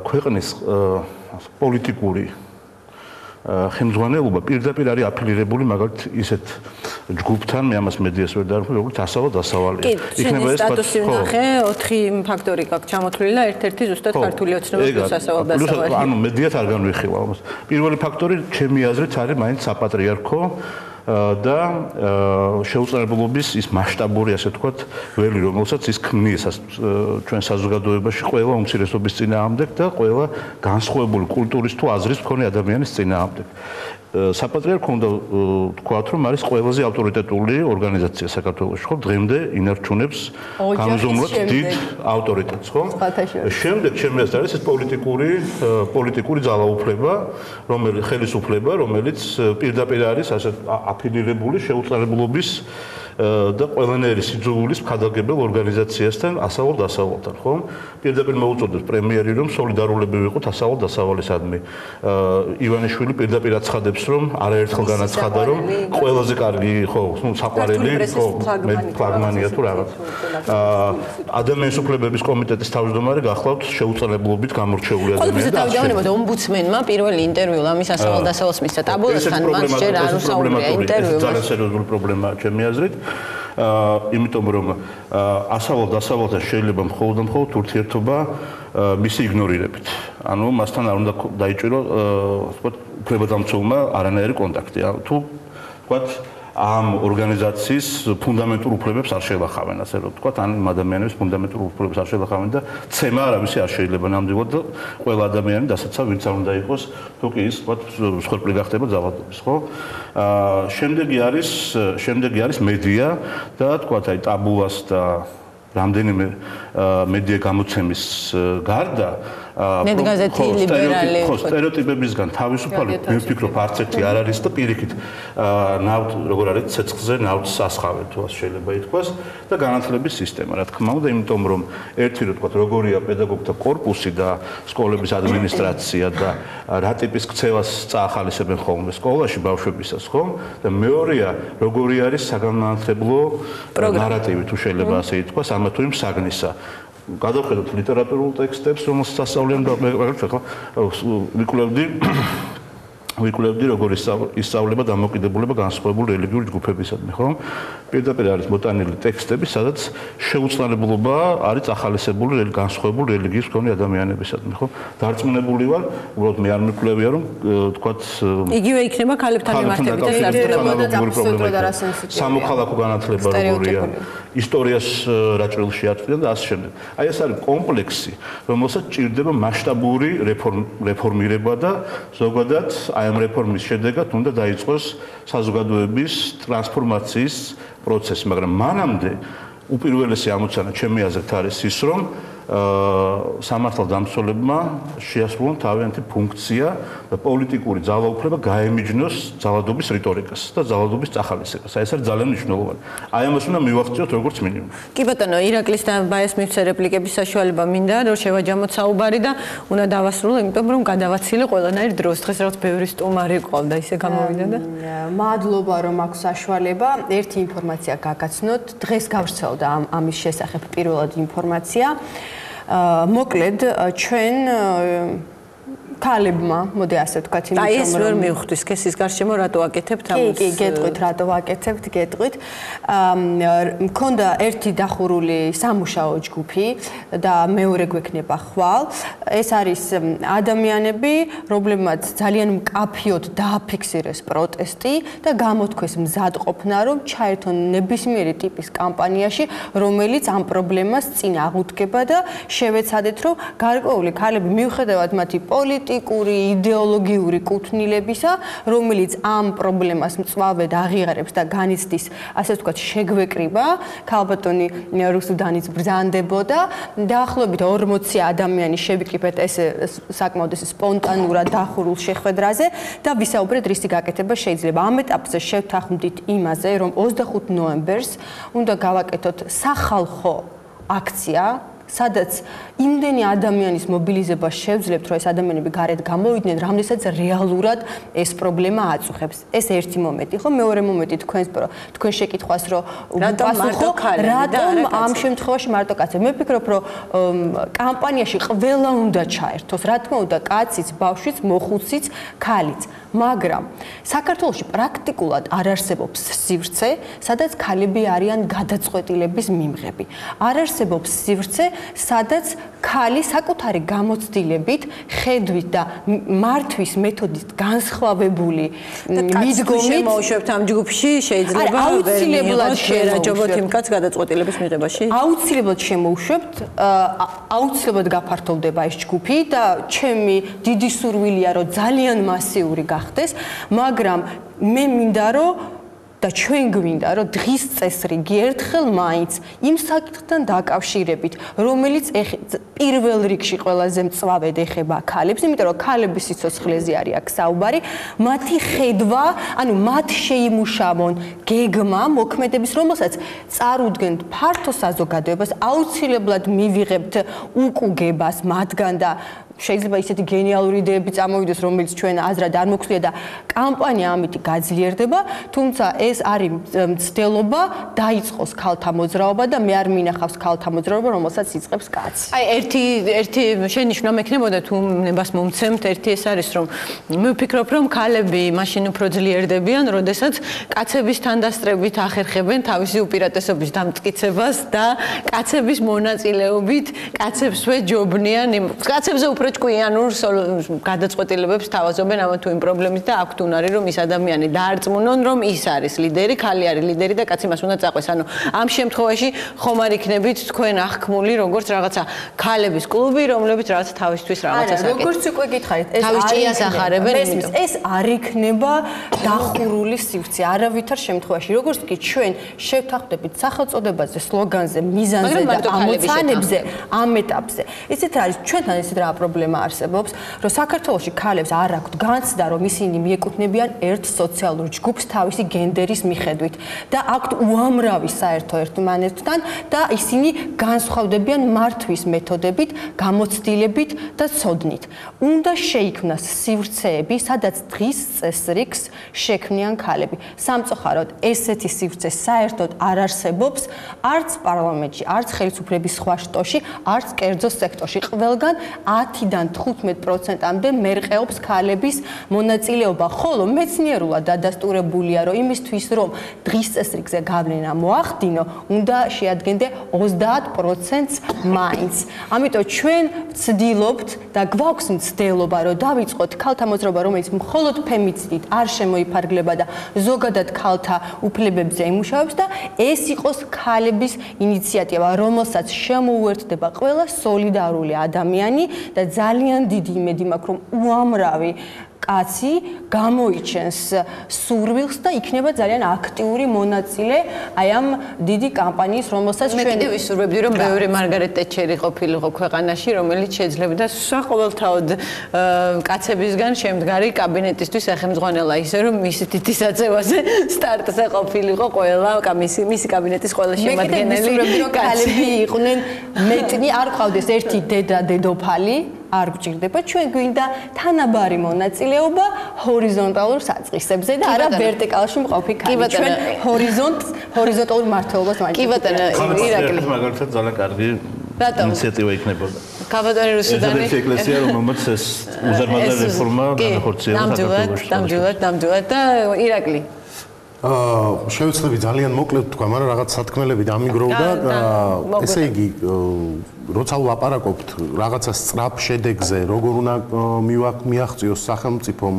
ქვეყნის პოლიტიკური ხელმძღვანელობა პირდაპირ არის აფილირებული მაგალითად ისეთ ჯგუფთან, მე ამას მედიას ვერ დავარქვი, როგორც დასავალია. იქნება ეს სტატუსი ნახე, 4 ფაქტორი გაქვს ჩამოთვლილი და ერთ-ერთი ზუსტად ქართული ოცნება პლუს დასავალი. ანუ მედიას არ განვიხილავ ამას. პირველი ფაქტორი, ჩემი აზრით, არის მაინც საპატრიარქო და შეუწყებლობის ის მასშტაბური, ასე ვთქვათ, ველი, რომელსაც ის ქმნის ჩვენ საზოგადოებაში ყველა უმცირესობის წინააღმდეგ და ყველა განსხვავებული კულტურის თუ აზრის მქონე ადამიანის წინააღმდეგ. საპატრიარქო უნდა ვთქვათ, რომ არის ყველაზე ავტორიტეტული ორგანიზაცია საქართველოში, ხო? დღემდე ინარჩუნებს გამზომლად დიდ ავტორიტეტს, ხო? შემდეგ ჩემი აზრით არის ეს პოლიტიკური ძალაუფლება, ხელისუფლება, რომელიც პირდაპირ არის ასე აფილირებული შეუწყებლობის და ყველანაირი სიძულვილის მხადაგებელ ორგანიზაციასთან ასავალ-დასავალთან, ხო? პირდაპირ მოუწოდებს პრემიერი, რომ სოლიდარულები ვიყოთ ასავალ-დასავალისადმი. ივანიშვილი პირდაპირ აცხადებს, რომ არაერთხელ განაცხადა, რომ ყველაზე კარგი, ხო, საყვარელი, ხო, ფლაგმანია თუ რაღაც. ადამიანის უფლებების კომიტეტის თავმჯდომარე გახლავთ შეუწყებლობით გამორჩეული ადამიანი. ყოველთვის თავმჯდომარემ ომბუდსმენმა პირველი ინტერვიუ ამის ასავალ-დასავალს მისცა. ტაბულასთან მან ჯერ არ უსაუბრია ინტერვიუს. ძალიან სერიოზული პრობლემაა ჩემი აზრით. იმიტომ რომ ასავალ-დასავალთან შეიძლება მხოლოდ ურთიერთობა მისი იგნორირებით. ანუ მასთან არ უნდა დაიჭირო, ვთქვათ, უფლებადამცველმა არანაირი კონტაქტი. თუ ვთქვათ, ამ ორგანიზაციის ფუნდამენტურ უფლებებს არ შეელახავენ, ასე რომ ვთქვათ, ან ადამიანების ფუნდამენტურ უფლებებს არ შეელახავენ და ცემა არავისი არ შეიძლება ნამდვილად და ყველა ადამიანი დასაცა ვინც არ უნდა იყოს, თუ კი ის, ვთქვათ, მსხვერპლი გახდება ძალადობის, ხო? შემდეგი არის მედია და ვთქვათ, აი ტაბულას და რამდენიმე მედია გამოცემის გარდა ნეტგაზეთი ლიბერალი სტერეოტიპებისგან თავისუფალი მე ვფიქრობ არც ერთი არ არის და პირიქით როგორ არის ცეცხლზე ნავთს ასხავენ თუ ასე შეიძლება ითქვას და განათლების სისტემა რა თქმა უნდა იმიტომ რომ ერთი რო თქვა როგორია პედაგოგთა კორპუსი და სკოლების ადმინისტრაცია და რა ტიპის ქცევას წაახალისებენ ხოლმე სკოლაში ბავშვებისას ხო და მეორეა როგორი არის საგანმანათლებლო ნარატივი თუ შეიძლება ასე ითქვას ამა თუ იმ საგნისა გადავხედოთ ლიტერატურულ ტექსტებს, რომელსაც ასწავლიან და ვიკვლევდი როგორ ისწავლება დამოკიდებულება განსხვავებული რელიგიური ჯგუფებისადმი, ხო? პირდაპირ არის მოტანილი ტექსტები, სადაც შეუწყალებლობა არის ახალისებული განსხვავებული რელიგიის მქონე ადამიანებისადმი, ხო? დარწმუნებული ვარ, უბრალოდ მე არ მიკვლევია, რომ თქვათ იგივე იქნება ქალებთან მიმართებით და საერთოდ სამოქალაქო განათლება როგორია, ისტორიას რა ჭრილში აწვდიან და ასე შემდეგ. აი ეს არის კომპლექსი, რომელსაც ჭირდება მასშტაბური რეფორმირება და ზოგადად ამ რეფორმის შედეგად უნდა დაიწყოს საზოგადოების ტრანსფორმაციის პროცესი, მაგრამ მანამდე უპირველესი ამოცანა ჩემი აზრით არის ის, რომ სამართალდამცველებმა შეასრულონ თავიანთი ფუნქცია და პოლიტიკური ძალაუფლება გაემიჯნოს ძალადობის რიტორიკას და ძალადობის წახალისებას. აი ეს არის ძალიან მნიშვნელოვანი. აი ამას უნდა მივახციოთ როგორც მინიმუმ. კი ბატონო, ირაკლის და ბაეს მივცე რეპლიკების საშუალება მინდა, რომ შევაჯამოთ საუბარი და უნდა დავასრულო, იმიტომ რომ გადავაცილე ყველანაირ დროს. დღეს რაღაც ბევრი სტუმარი ყავდა, ისე გამოვიდა და მადლობა რომ აქვს საშუალება. ერთი ინფორმაცია გაგაცნოთ. დღეს გავრცელდა ამის შესახებ პირველად ინფორმაცია. მოკლედ ჩვენ ქალებმა, მოდი ასე ვთქვათ, იმიტომ რომ ეს ვერ მივხვდი, სქესის გარშემო რატო აკეთებთ ამას? კი, გეტყვით, რატო აკეთებთ, გეტყვით. მქონდა ერთი დახურული სამუშაო ჯგუფი და მეორე გვექნება ხვალ. ეს არის ადამიანები, რომლებმაც ძალიან მკაფიოდ დააფიქსირეს პროტესტი და გამოთქვეს მზადყოფნა, რომ ჩაერთონ ნებისმიერი ტიპის კამპანიაში, რომელიც ამ პრობლემას წინ აღუდგება და შევეცადეთ, რომ გარკვეული ქალები მიუხედავად მათი პოლიტიკური, იდეოლოგიური კუთვნილებისა, რომელიც ამ პრობლემას მწვავედ აღიარებს და განიცდის, ასე ვთქვათ, შეგვეკრიბა, ქალბატონი რუსუდანიც ბრძანდებოდა, დაახლოებით 40 ადამიანი შევიკრიბეთ ეს საკმაოდ სპონტანურად დახურულ შეხვედრაზე და ვისაუბრეთ რისი გაკეთება შეიძლება. ამ ეტაპზე შევთანხმდით იმაზე, რომ 25 ნოემბერს უნდა გავაკეთოთ სახალხო აქცია, სადაც იმდენი ადამიანის მობილიზება შევძლებთ, რომ ეს ადამიანები გარეთ გამოვიდნენ, რამდენსაც რეალურად ეს პრობლემა აწუხებს. ეს ერთი მომენტი, ხო? მეორე მომენტი თქვენ შეკითხვას, რომ პასუხო, რატომ ამ შემთხვევაში მარტო კაცები? მე ვფიქრობ, რომ კამპანიაში ყველა უნდა ჩაერთოს, რა თქმა უნდა, კაციც, ბავშვიც, მოხუციც, ქალიც. მაგრამ საქართველოში პრაქტიკულად არ არსებობს სივრცე, სადაც ქალები არიან გადაწყვეტილების მიმღები. არ არსებობს სივრცე, სადაც ქალი საკუთარი გამოცდილებით, ხედვით და მართვის მეთოდით განსხვავებული მიდგომით შემოუშვებთ ამ ჯგუფში შეიძლება აუცილებლად შეერაჯობოთ იმ კაც გადაწყვეტილების მიღებაში? აუცილებლად შემოუშვებთ, აუცილებლად გაფართოვდება ეს ჯგუფი და ჩემი დიდი სურვილია რომ ძალიან მასიური გახდეს, მაგრამ მე მინდა რომ და ჩვენ გვინდა რომ დღის წესრიგი ერთხელ მაინც იმ საკითხთან დაკავშირებით, რომელიც პირველ რიგში ყველაზე მწვავედ ეხება ქალებს, იმიტომ რომ ქალების სიცოცხლეზე არის აქ საუბარი, მათი ხედვა, ანუ მათ შეიმუშავონ გეგმა მოქმედების, რომელსაც წარუდგენთ ფართო საზოგადოებას, აუცილებლად მივიღებთ უკუგებას მათგან და შეიძლება ისეთი გენიალური იდეები წამოვიდეს, რომელიც ჩვენ აზრად არ მოგვწია და კამპანია ამით გაძლიერდება, თუმცა ეს არის მცდელობა დაიწყოს ქალთა მოძრაობა და მე არ მინახავს ქალთა მოძრაობა, რომელსაც იწყებს კაცი. აი ერთი შენიშვნა მექნებოდა თუ ნებას მომცემთ, ერთი ეს არის რომ მე ვფიქრობ რომ ქალები მაშინ უფრო ძლიერდებიან, როდესაც კაცების თანდასწრებით ახერხებენ თავისი უპირატესობის დამტკიცებას და კაცების მონაწილეობით კაცებსვე ჯობნიან იმ კაცებზე უფრო ჭკვიანურ გადაწყვეტილებებს თავაზობენ ამა თუ იმ პრობლემით და აქვთ უნარი რომ ის ადამიანი დაარწმუნონ რომ ის არის ლიდერი, ქალი არის ლიდერი და კაცი მას უნდა წაყვეს. ანუ ამ შემთხვევაში ხომ არ იქნებით თქვენ აღქმული როგორც რაღაცა ქალების კლუბი, რომლებიც რაღაც თავისთვის რაღაცას აკეთებს. როგორც უკვე გითხარით, ეს არ იქნება დახურული სივრცე არავითარ შემთხვევაში. როგორც კი ჩვენ შევთანხმდებით სახელწოდებაზე, სლოგანზე, მიზანზე და ამოცანებზე, ამ ეტაპზე. ესეთ არის ჩვენთან ესეთ რა პრობლემა არსებობს, რომ საქართველოში ქალებს არ აქვთ განცდა, რომ ისინი მიეკუთვნებიან ერთ სოციალურ ჯგუფს თავისი გენდერის მიხედვით და აქვთ უამრავი საერთო ერთმანეთთან და ისინი განსხვავდებიან მართვის მეთოდებით, გამოცდილებით და ცოდნით. უნდა შეიქმნას სივრცეები, სადაც დღის წესრიგს შექმნიან ქალები. სამწუხაროდ, ესეთი სივრცე საერთოდ არ არსებობს არც პარლამენტში, არც ხელისუფლების სხვა შტოში, არც კერძო სექტორში. ყველგან 10-დან 15%-მდე მერყეობს ქალების მონაწილეობა, ხოლო მეცნიერულად დადასტურებულია, რომ იმისთვის, რომ დღის წესრიგზე გავლენა მოახდინო, უნდა შეადგენდე 30%-ს მაინც. ამიტომ ჩვენ ვცდილობთ და გვაქვს მცდელობა, რომ დავიწყოთ ქალთა მოძრაობა, რომელიც მხოლოდ ფემიციდით არ შემოიფარგლება და ზოგადად ქალთა უფლებებზე იმუშავებს და ეს იყოს ქალების ინიციატივა, რომელსაც შემოუერთდება ყველა სოლიდარული ადამიანი და ძალიან დიდი იმედი მაქვს, რომ უამრავი კაცი გამოიჩენს სურვილს და იქნება ძალიან აქტიური მონაწილე აი ამ დიდი კამპანიის, რომელსაც ჩვენ კიდევ ვისურვებდი, რომ ბევრი მარგარეტ ტეტჩერი ყოფილიყო ქვეყანაში, რომელიც შეძლებდა საყოველთაოდ კაცებისგან შემდგარი კაბინეტისთვის სახელმძღვანელა, ისე რომ მისი თითისაწევაზე სტარტზე ყოფილიყო ყველა მისი კაბინეტის ყველა შემადგენელი. მე კიდევ ვისურვებდი, რომ ქალები იყვნენ მეტნი, არ ყავდეს ერთი დედა დედოფალი. არ გვჭირდება, ჩვენ გვინდა თანაბარი მონაწილეობა ჰორიზონტალურ საწყისებზე და არა ვერტიკალში მყოფი ქალი. ჩვენ ჰორიზონტალურ მართლობას მაინც. კი ბატონო, ირაკლი. მაგალითად ძალიან კარგი ინიციატივა იქნებოდა. კაბატონი რუსუდანი. ეს ეკლესია, რომელმაც ეს უზარმაზარი რეფორმა განახორციელა საქართველოში. ნამდვილად და ირაკლი. შევეცდები ძალიან მოკლედ თქვა, მაგრამ რაღაც სათქმელები დამიგროვდა და ესე იგი როცა ვლაპარაკობთ რაღაცა სწრაფ შედეგზე, როგორ უნდა მიაღწიოს სახელმწიფომ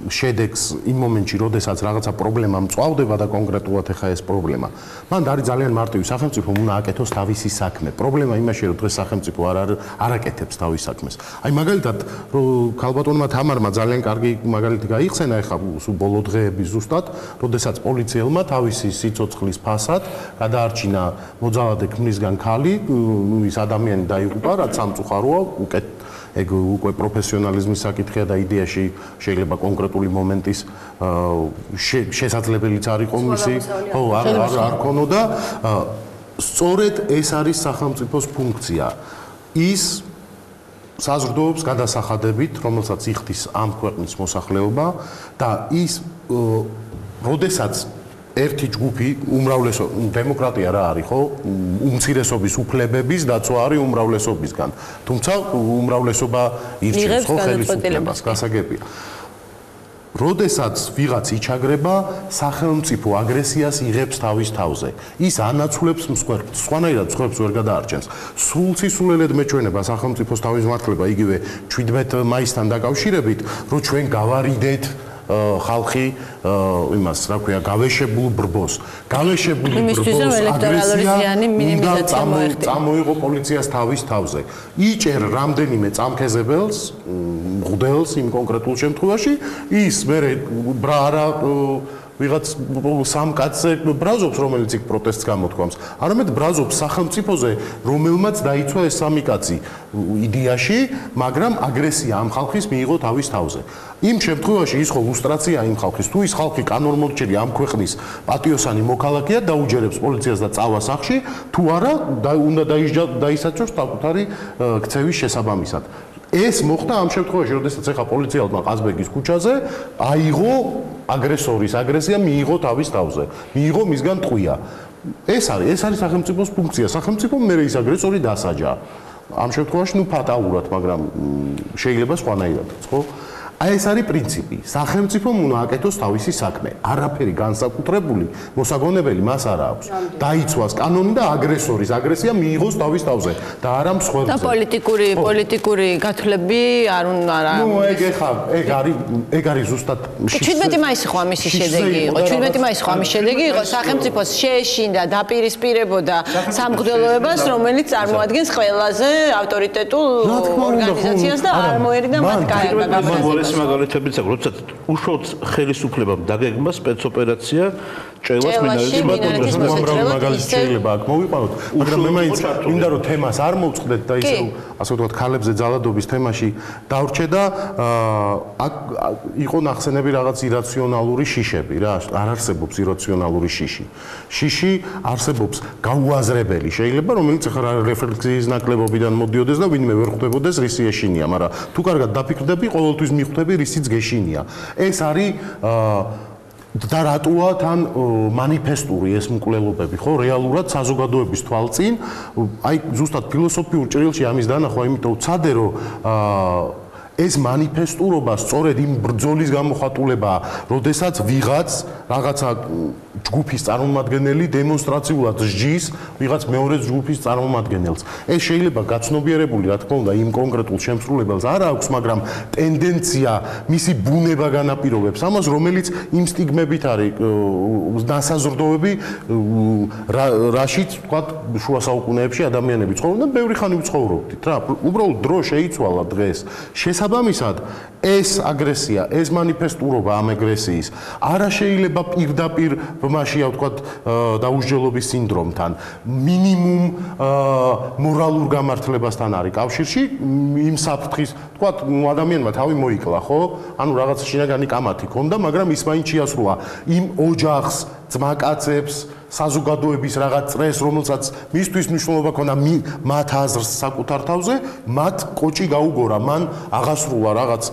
შედეგს იმ მომენტში, როდესაც რაღაცა პრობლემა მწვავდება და კონკრეტულად ეხა ეს პრობლემა. მან არის ძალიან მარტივი, სახელმწიფომ უნდა აკეთოს თავისი საქმე. პრობლემა იმაშია, რომ დღეს სახელმწიფო არ აკეთებს თავის საქმეს. აი მაგალითად, ქალბატონმა თამარმა ძალიან კარგი მაგალითი გაიხსენა ეხა ბოლო დღეების ზუსტად, როდესაც პოლიციელმა თავისი სიცოცხლის ფასად გადაარჩინა მოძალადე ქმნისგან ქალი, ის ადამიანი დაიღუპა, რაც სამწუხაროა, ეგ უკვე პროფესიონალიზმის საკითხია და იდეაში შეიძლება კონკრეტული მომენტის შესაძლებელიც არ იყო მისი, ხო, არ ქონოდა. სწორედ ეს არის სახელმწიფოს ფუნქცია. ის საზრდოობს გადასახადებით, რომელსაც იხდის ამ ქვეყნის მოსახლეობა და ის როდესაც ერთი ჯგუფი დემოკრატია რა არის, ხო? უმცირესობის უფლებების დაცვა არის უმრავლესობისგან. თუმცა უმრავლესობა ირჩევს ხო ხელისუფლებას, გასაგებია. როდესაც ვიღაც იჩაგრება, სახელმწიფო აგრესიას იღებს თავის თავზე. ის ანაცვლებს მსხვერპლს, სხვანაირად მსხვერპლს ვერ გადაარჩენს. სრულ სისულელედ მეჩვენება სახელმწიფოს თავისმართლება იგივე 17 მაისთან დაკავშირებით, რომ ჩვენ გავარიდეთ ხალხი იმას, რა ქვია, გავეშებულ ბრბოს. გავეშებული ბრბოს აგრესია წამოიღო პოლიციას თავის თავზე. იჭერ რამდენიმე წამქეზებელს, მღვდელს იმ კონკრეტულ შემთხვევაში, ის მერე არა ვიღაც სამ კაცზე ბრაზობს, რომელიც იქ პროტესტს გამოთქვამს. არამედ ბრაზობს სახელმწიფოზე, რომელმაც დაიცვა ეს სამი კაცი იდეაში, მაგრამ აგრესია ამ ხალხის მიიღო თავის თავზე. იმ შემთხვევაში ის ხო ლუსტრაცია იმ ხალხის, თუ ის ხალხი კანონმორჩილი ამ ქვეყნის პატიოსანი მოქალაქეა, დაუჯერებს პოლიციას და წავა სახლში, თუ არა, უნდა დაისაჯოს საკუთარი ქცევის შესაბამისად. ეს მოხდა ამ შემთხვევაში, როდესაც ეხა პოლიციელმა ყაზბეგის ქუჩაზე აიღო აგრესორის აგრესია, მიიღო თავის თავზე. მიიღო მისგან ტყვია. ეს არის სახელმწიფოს ფუნქცია. სახელმწიფო მე ის აგრესორი დასაჯა. ამ შემთხვევაში ნუ ფატაურად, მაგრამ შეიძლება სხვანაირადაც, ხო? აი ეს არის პრინციპი. სახელმწიფომ უნდა აკეთოს თავისი საქმე. არაფერი განსაკუთრებული მოსაგონებელი მას არ აქვს. დაიცვას კანონი და აგრესორის აგრესია მიიღოს თავის თავზე და არა მსხვერპლზე. და პოლიტიკური გათვლები არ უნდა რა. ნუ ეგ არის ზუსტად 17 მაისი ხო ამის შედეგი იყო. 17 მაისი ხო ამის შედეგი იყო. სახელმწიფოს შეეშინდა დაპირისპირებოდა სამღვდელოებას, რომელიც წარმოადგენს ყველაზე ავტორიტეტულ ორგანიზაციას და არ მოერიდა მათ გაგაბაზებას. მაგალითებიც აქვს, როდესაც უშუალოდ ხელისუფლებამ დაგეგმა სპეცოპერაცია ჭელას მინარეთის უამრავი მაგალითი შეიძლება აქ მოვიყვანოთ, მაგრამ მე მაინც მინდა რომ თემას არ მოვწყდეთ და ისე ასე ვთქვათ ქალებზე ძალადობის თემაში დავრჩე და იყო ნახსენები რაღაც ირაციონალური შიშები რა, არ არსებობს ირაციონალური შიში. შიში არსებობს გაუაზრებელი შეიძლება, რომელიც ახლა რეფლექსიის ნაკლებობიდან მოდიოდეს და ვინმე ვერ ხვდებოდეს რისი ეშინია, მაგრამ თუ კარგად დაფიქრდები, ყოველთვის მიხვდები რისიც გეშინია. ეს არის და რატოა თან მანიფესტური ეს მკვლელობები, ხო, რეალურად საზოგადოების თვალწინ, აი ზუსტად ფილოსოფიურ ჭრილში ამის დანახვა, იმიტომ ვცადე რომ ეს მანიფესტურობა სწორედ იმ ბრძოლის გამოხატულებაა, როდესაც ვიღაც რაღაცა ჯგუფის წარმომადგენელი დემონსტრაციულად სჯის ვიღაც მეორე ჯგუფის წარმომადგენელს. ეს შეიძლება გაცნობიერებული, რა თქმა უნდა, იმ კონკრეტულ შემსრულებელს არ აქვს, მაგრამ ტენდენცია, მისი ბუნება განაპირობებს ამას, რომელიც იმ სტიგმებით არის დასაზრდოები, რაშიც, ვთქვათ, შუა საუკუნეებში ადამიანები ცხოვრობდნენ და ბევრი ხანი ვცხოვრობდით, რა. უბრალოდ დრო შეიცვალა დღეს. შესაბამისად, ეს აგრესია, ეს მანიფესტურობა ამ აგრესიის არა შეიძლება პირდაპირ მასია ვთქვათ დაუსჯელობის სინდრომთან, მინიმუმ მორალურ გამართლებასთან არის კავშირში, იმ საფრთხის, ვთქვათ, ადამიანმა თავი მოიკლა, ხო? ანუ რაღაც შინაგანი კამათი ქონდა, მაგრამ ის მაინც შეასრულა იმ ოჯახს, ძმაკაცებს, საზოგადოების რაღაც წრეს, რომელსაც მისთვის მნიშვნელობა ქონდა მათ აზრს საკუთარ თავზე, მათ კოჭი გაუგორა, მან აღასრულა რაღაც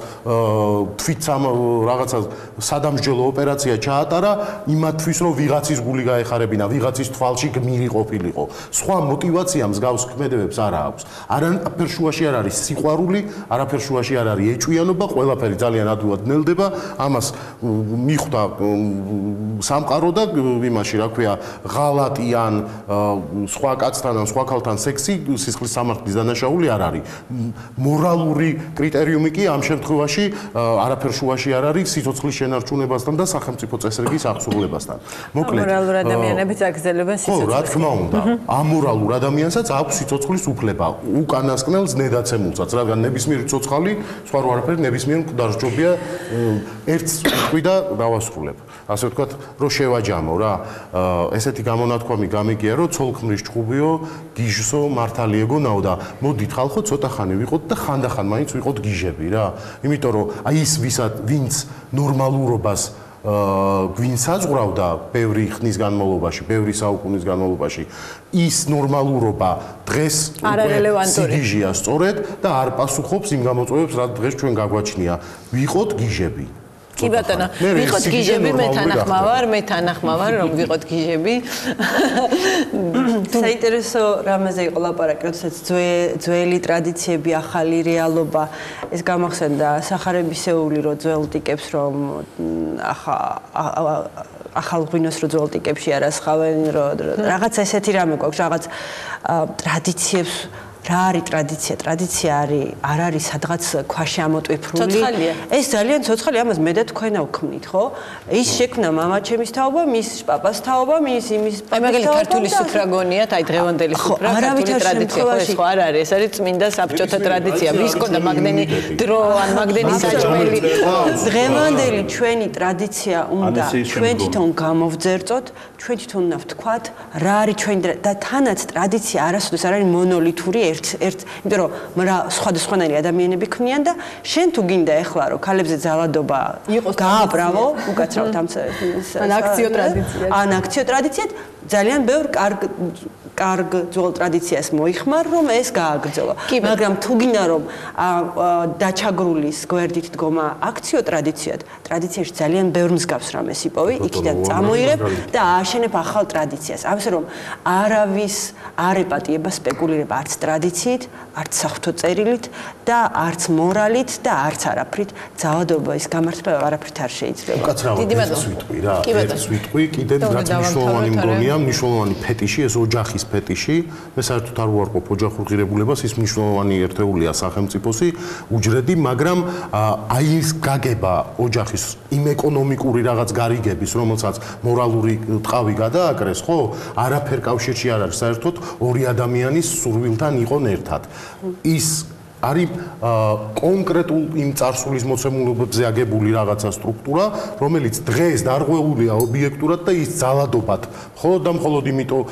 რაღაცა სადამსჯელო ოპერაცია ჩაატარა იმათთვის, რომ ვიღაცის გული გაეხარებინა, ვიღაცის თვალში გმირი ყოფილიყო. სხვა მოტივაცია მსგავს ქმედებებს არ აქვს. არაფერ შუაში არ არის სიყვარული, არაფერ შუაში არ არის ეჭვიანობა, ყველაფერი ძალიან ადვილად ნელდება. ამას მიხვდა სამყარო და იმაში, რა ქვია, ღალატი ან სხვა კაცთან ან სხვა ქალთან სექსი სისხლის სამართლის დანაშაული არ არის. მორალური კრიტერიუმი კი ამ შემთხვევაში არაფერ შუაში არ არის სიცოცხლის შენარჩუნებასთან და სახელმწიფო წესრიგის აღსრულებასთან. მოკლედ, ამორალურ ადამიანებიც აგრძელებენ სიცოცხლეს. ხო, რა თქმა უნდა. ამორალურ ადამიანსაც აქვს სიცოცხლის უფლება, უკანასკნელს ნედაცემულსაც, რადგან ნებისმიერი ცოცხალი, სხვა რო არაფერი ნებისმიერ მკვდარსჯობია ერთს ვიტყვი და დავასრულებ. ასე ვთქვათ, რომ შევაჯამო რა. ესეთი გამონათქვამი გამიგია, რომ ცოლქმრის ჭუბიო, გიჟსო, მართალი ეგონაო და მოდით ხალხო ცოტა ხანი ვიყოთ და ხანდახან მაინც ვიყოთ გიჟები რა. იმიტომ რომ აი ის ვინც ნორმალურობას გვინსაზღვრავდა ბევრი ხნის განმავლობაში, ბევრი საუკუნის განმავლობაში, ის ნორმალურობა დღეს სიგიჟია სწორედ და არ პასუხობს იმ გამოწვევებს, რაც დღეს ჩვენ გაგვაჩნია. ვიყოთ გიჟები. კი ბატონო, ვიყოთ გიჟები, მე თანახმა ვარ, რომ ვიყოთ გიჟები. საინტერესო რამაზე იყო ლაპარაკი, როდესაც ძველი ტრადიციები, ახალი რეალობა, ეს გამახსენდა სახარებისეული რო ძველ ტიკებს რომ ახალ ღვინოს რო ძველ ტიკებში არ ასხავენ, რაღაც ესეთი რამე გვაქვს, რაღაც ტრადიციებს რა არის ტრადიცია? ტრადიცია არ არის სადღაც ქვაში ამოტვიფრული. ცოცხალია. ეს ძალიან ცოცხალი, ამას მე და თქვენა ვქმნით, ხო? ის შექმნა მამაჩემის თაობა, მის პაპას თაობა, მის იმის პაპის თაობა. მაგალითად ქართული სუფრაგონიათ, აი დღევანდელი სუფრა, ქართული ტრადიცია, ხო ეს ხო არ არის, ეს არის წმინდა საბჭოთა ტრადიცია. ვის კონდა მაგდენი დრო ან მაგდენი საჭმელი. დღევანდელი ჩვენი ტრადიცია უნდა ჩვენ თვითონ გამოვძერწოთ, ჩვენ თვითონ უნდა ვთქვათ, რა არის ჩვენი და თანაც ტრადიცია არასოდეს არ არის მონოლითური იმიტომ რომ სხვადასხვანაირი ადამიანები ქმნიან და შენ თუ გინდა ეხლა რომ ქალებზე ძალადობა გააბრალო უკაცრავად ამ აქციო ტრადიციად ძალიან ბევრ კარგ ძველ ტრადიციას მოიხმარ რომ ეს გააგრძელო მაგრამ თუ გინდა რომ დაჩაგრულის გვერდით დგომა აქციო ტრადიციაში ძალიან ბევრ მსგავს რამეს იპოვი იქიდან წამოიღებ და ააშენებ ახალ ტრადიციას ამის რომ არავის არ ეპატიება სპეკულირება არც ტრადიციით არც საღვთო წერილით და არც მორალით და არც არაფრით ძალადობის გამართება არაფრით არ შეიძლება დიდი მადლობა ეს ვიტყვი კიდევ რაც მნიშვნელოვანი მგონია მნიშვნელოვანი ფეტიში ეს ოჯახის ფეტიში მე საერთოდ არ უარყოფ ოჯახურ ღირებულებას ის მნიშვნელოვანი ერთეულია სახელმწიფოსი უჯრედი მაგრამ აი ეს გაგება ოჯახის იმ ეკონომიკური რაღაც გარიგების რომელსაც მორალური ტყავი გადააკრეს ხო არაფერ კავშირში არ არის საერთოდ ორი ადამიანის სურვილთან იყონ ერთად ის არის კონკრეტულ იმ წარსულის მოცემულობებზე აგებული რაღაცა სტრუქტურა, რომელიც დღეს დარღვეულია ობიექტურად და ის ძალადობად მხოლოდ და მხოლოდ იმიტომ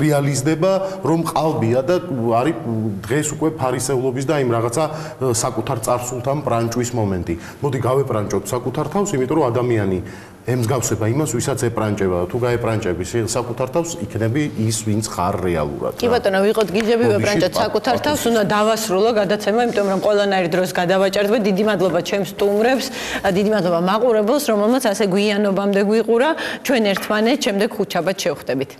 რეალიზდება, რომ ყალბია და არის დღეს უკვე ფარისევლობის და იმ რაღაცა საკუთარ წარსულთან პრანჭვის მომენტი. მოდი გავეპრანჭოთ საკუთარ თავს, იმიტომ რომ ადამიანი ემსგავსება იმას, ვისაც ეპრანჭება. თუ გაეპრანჭები საკუთარ თავს, იქნები ის, ვინც ხარ რეალურად. კი ბატონო, ვიყოთ გიჟები, ვეპრანჭოთ საკუთარ თავს, უნდა დავასრულო გადაცემა, იმიტომ რომ ყველანაირ დროს გადავაჭერდები. დიდი მადლობა ჩემს სტუმრებს, დიდი მადლობა მაყურებელს, რომელმაც ასე გვიანობამდე გვიყურა. ჩვენ ერთმანეთს შემდეგ ხუთშაბათს შევხვდებით.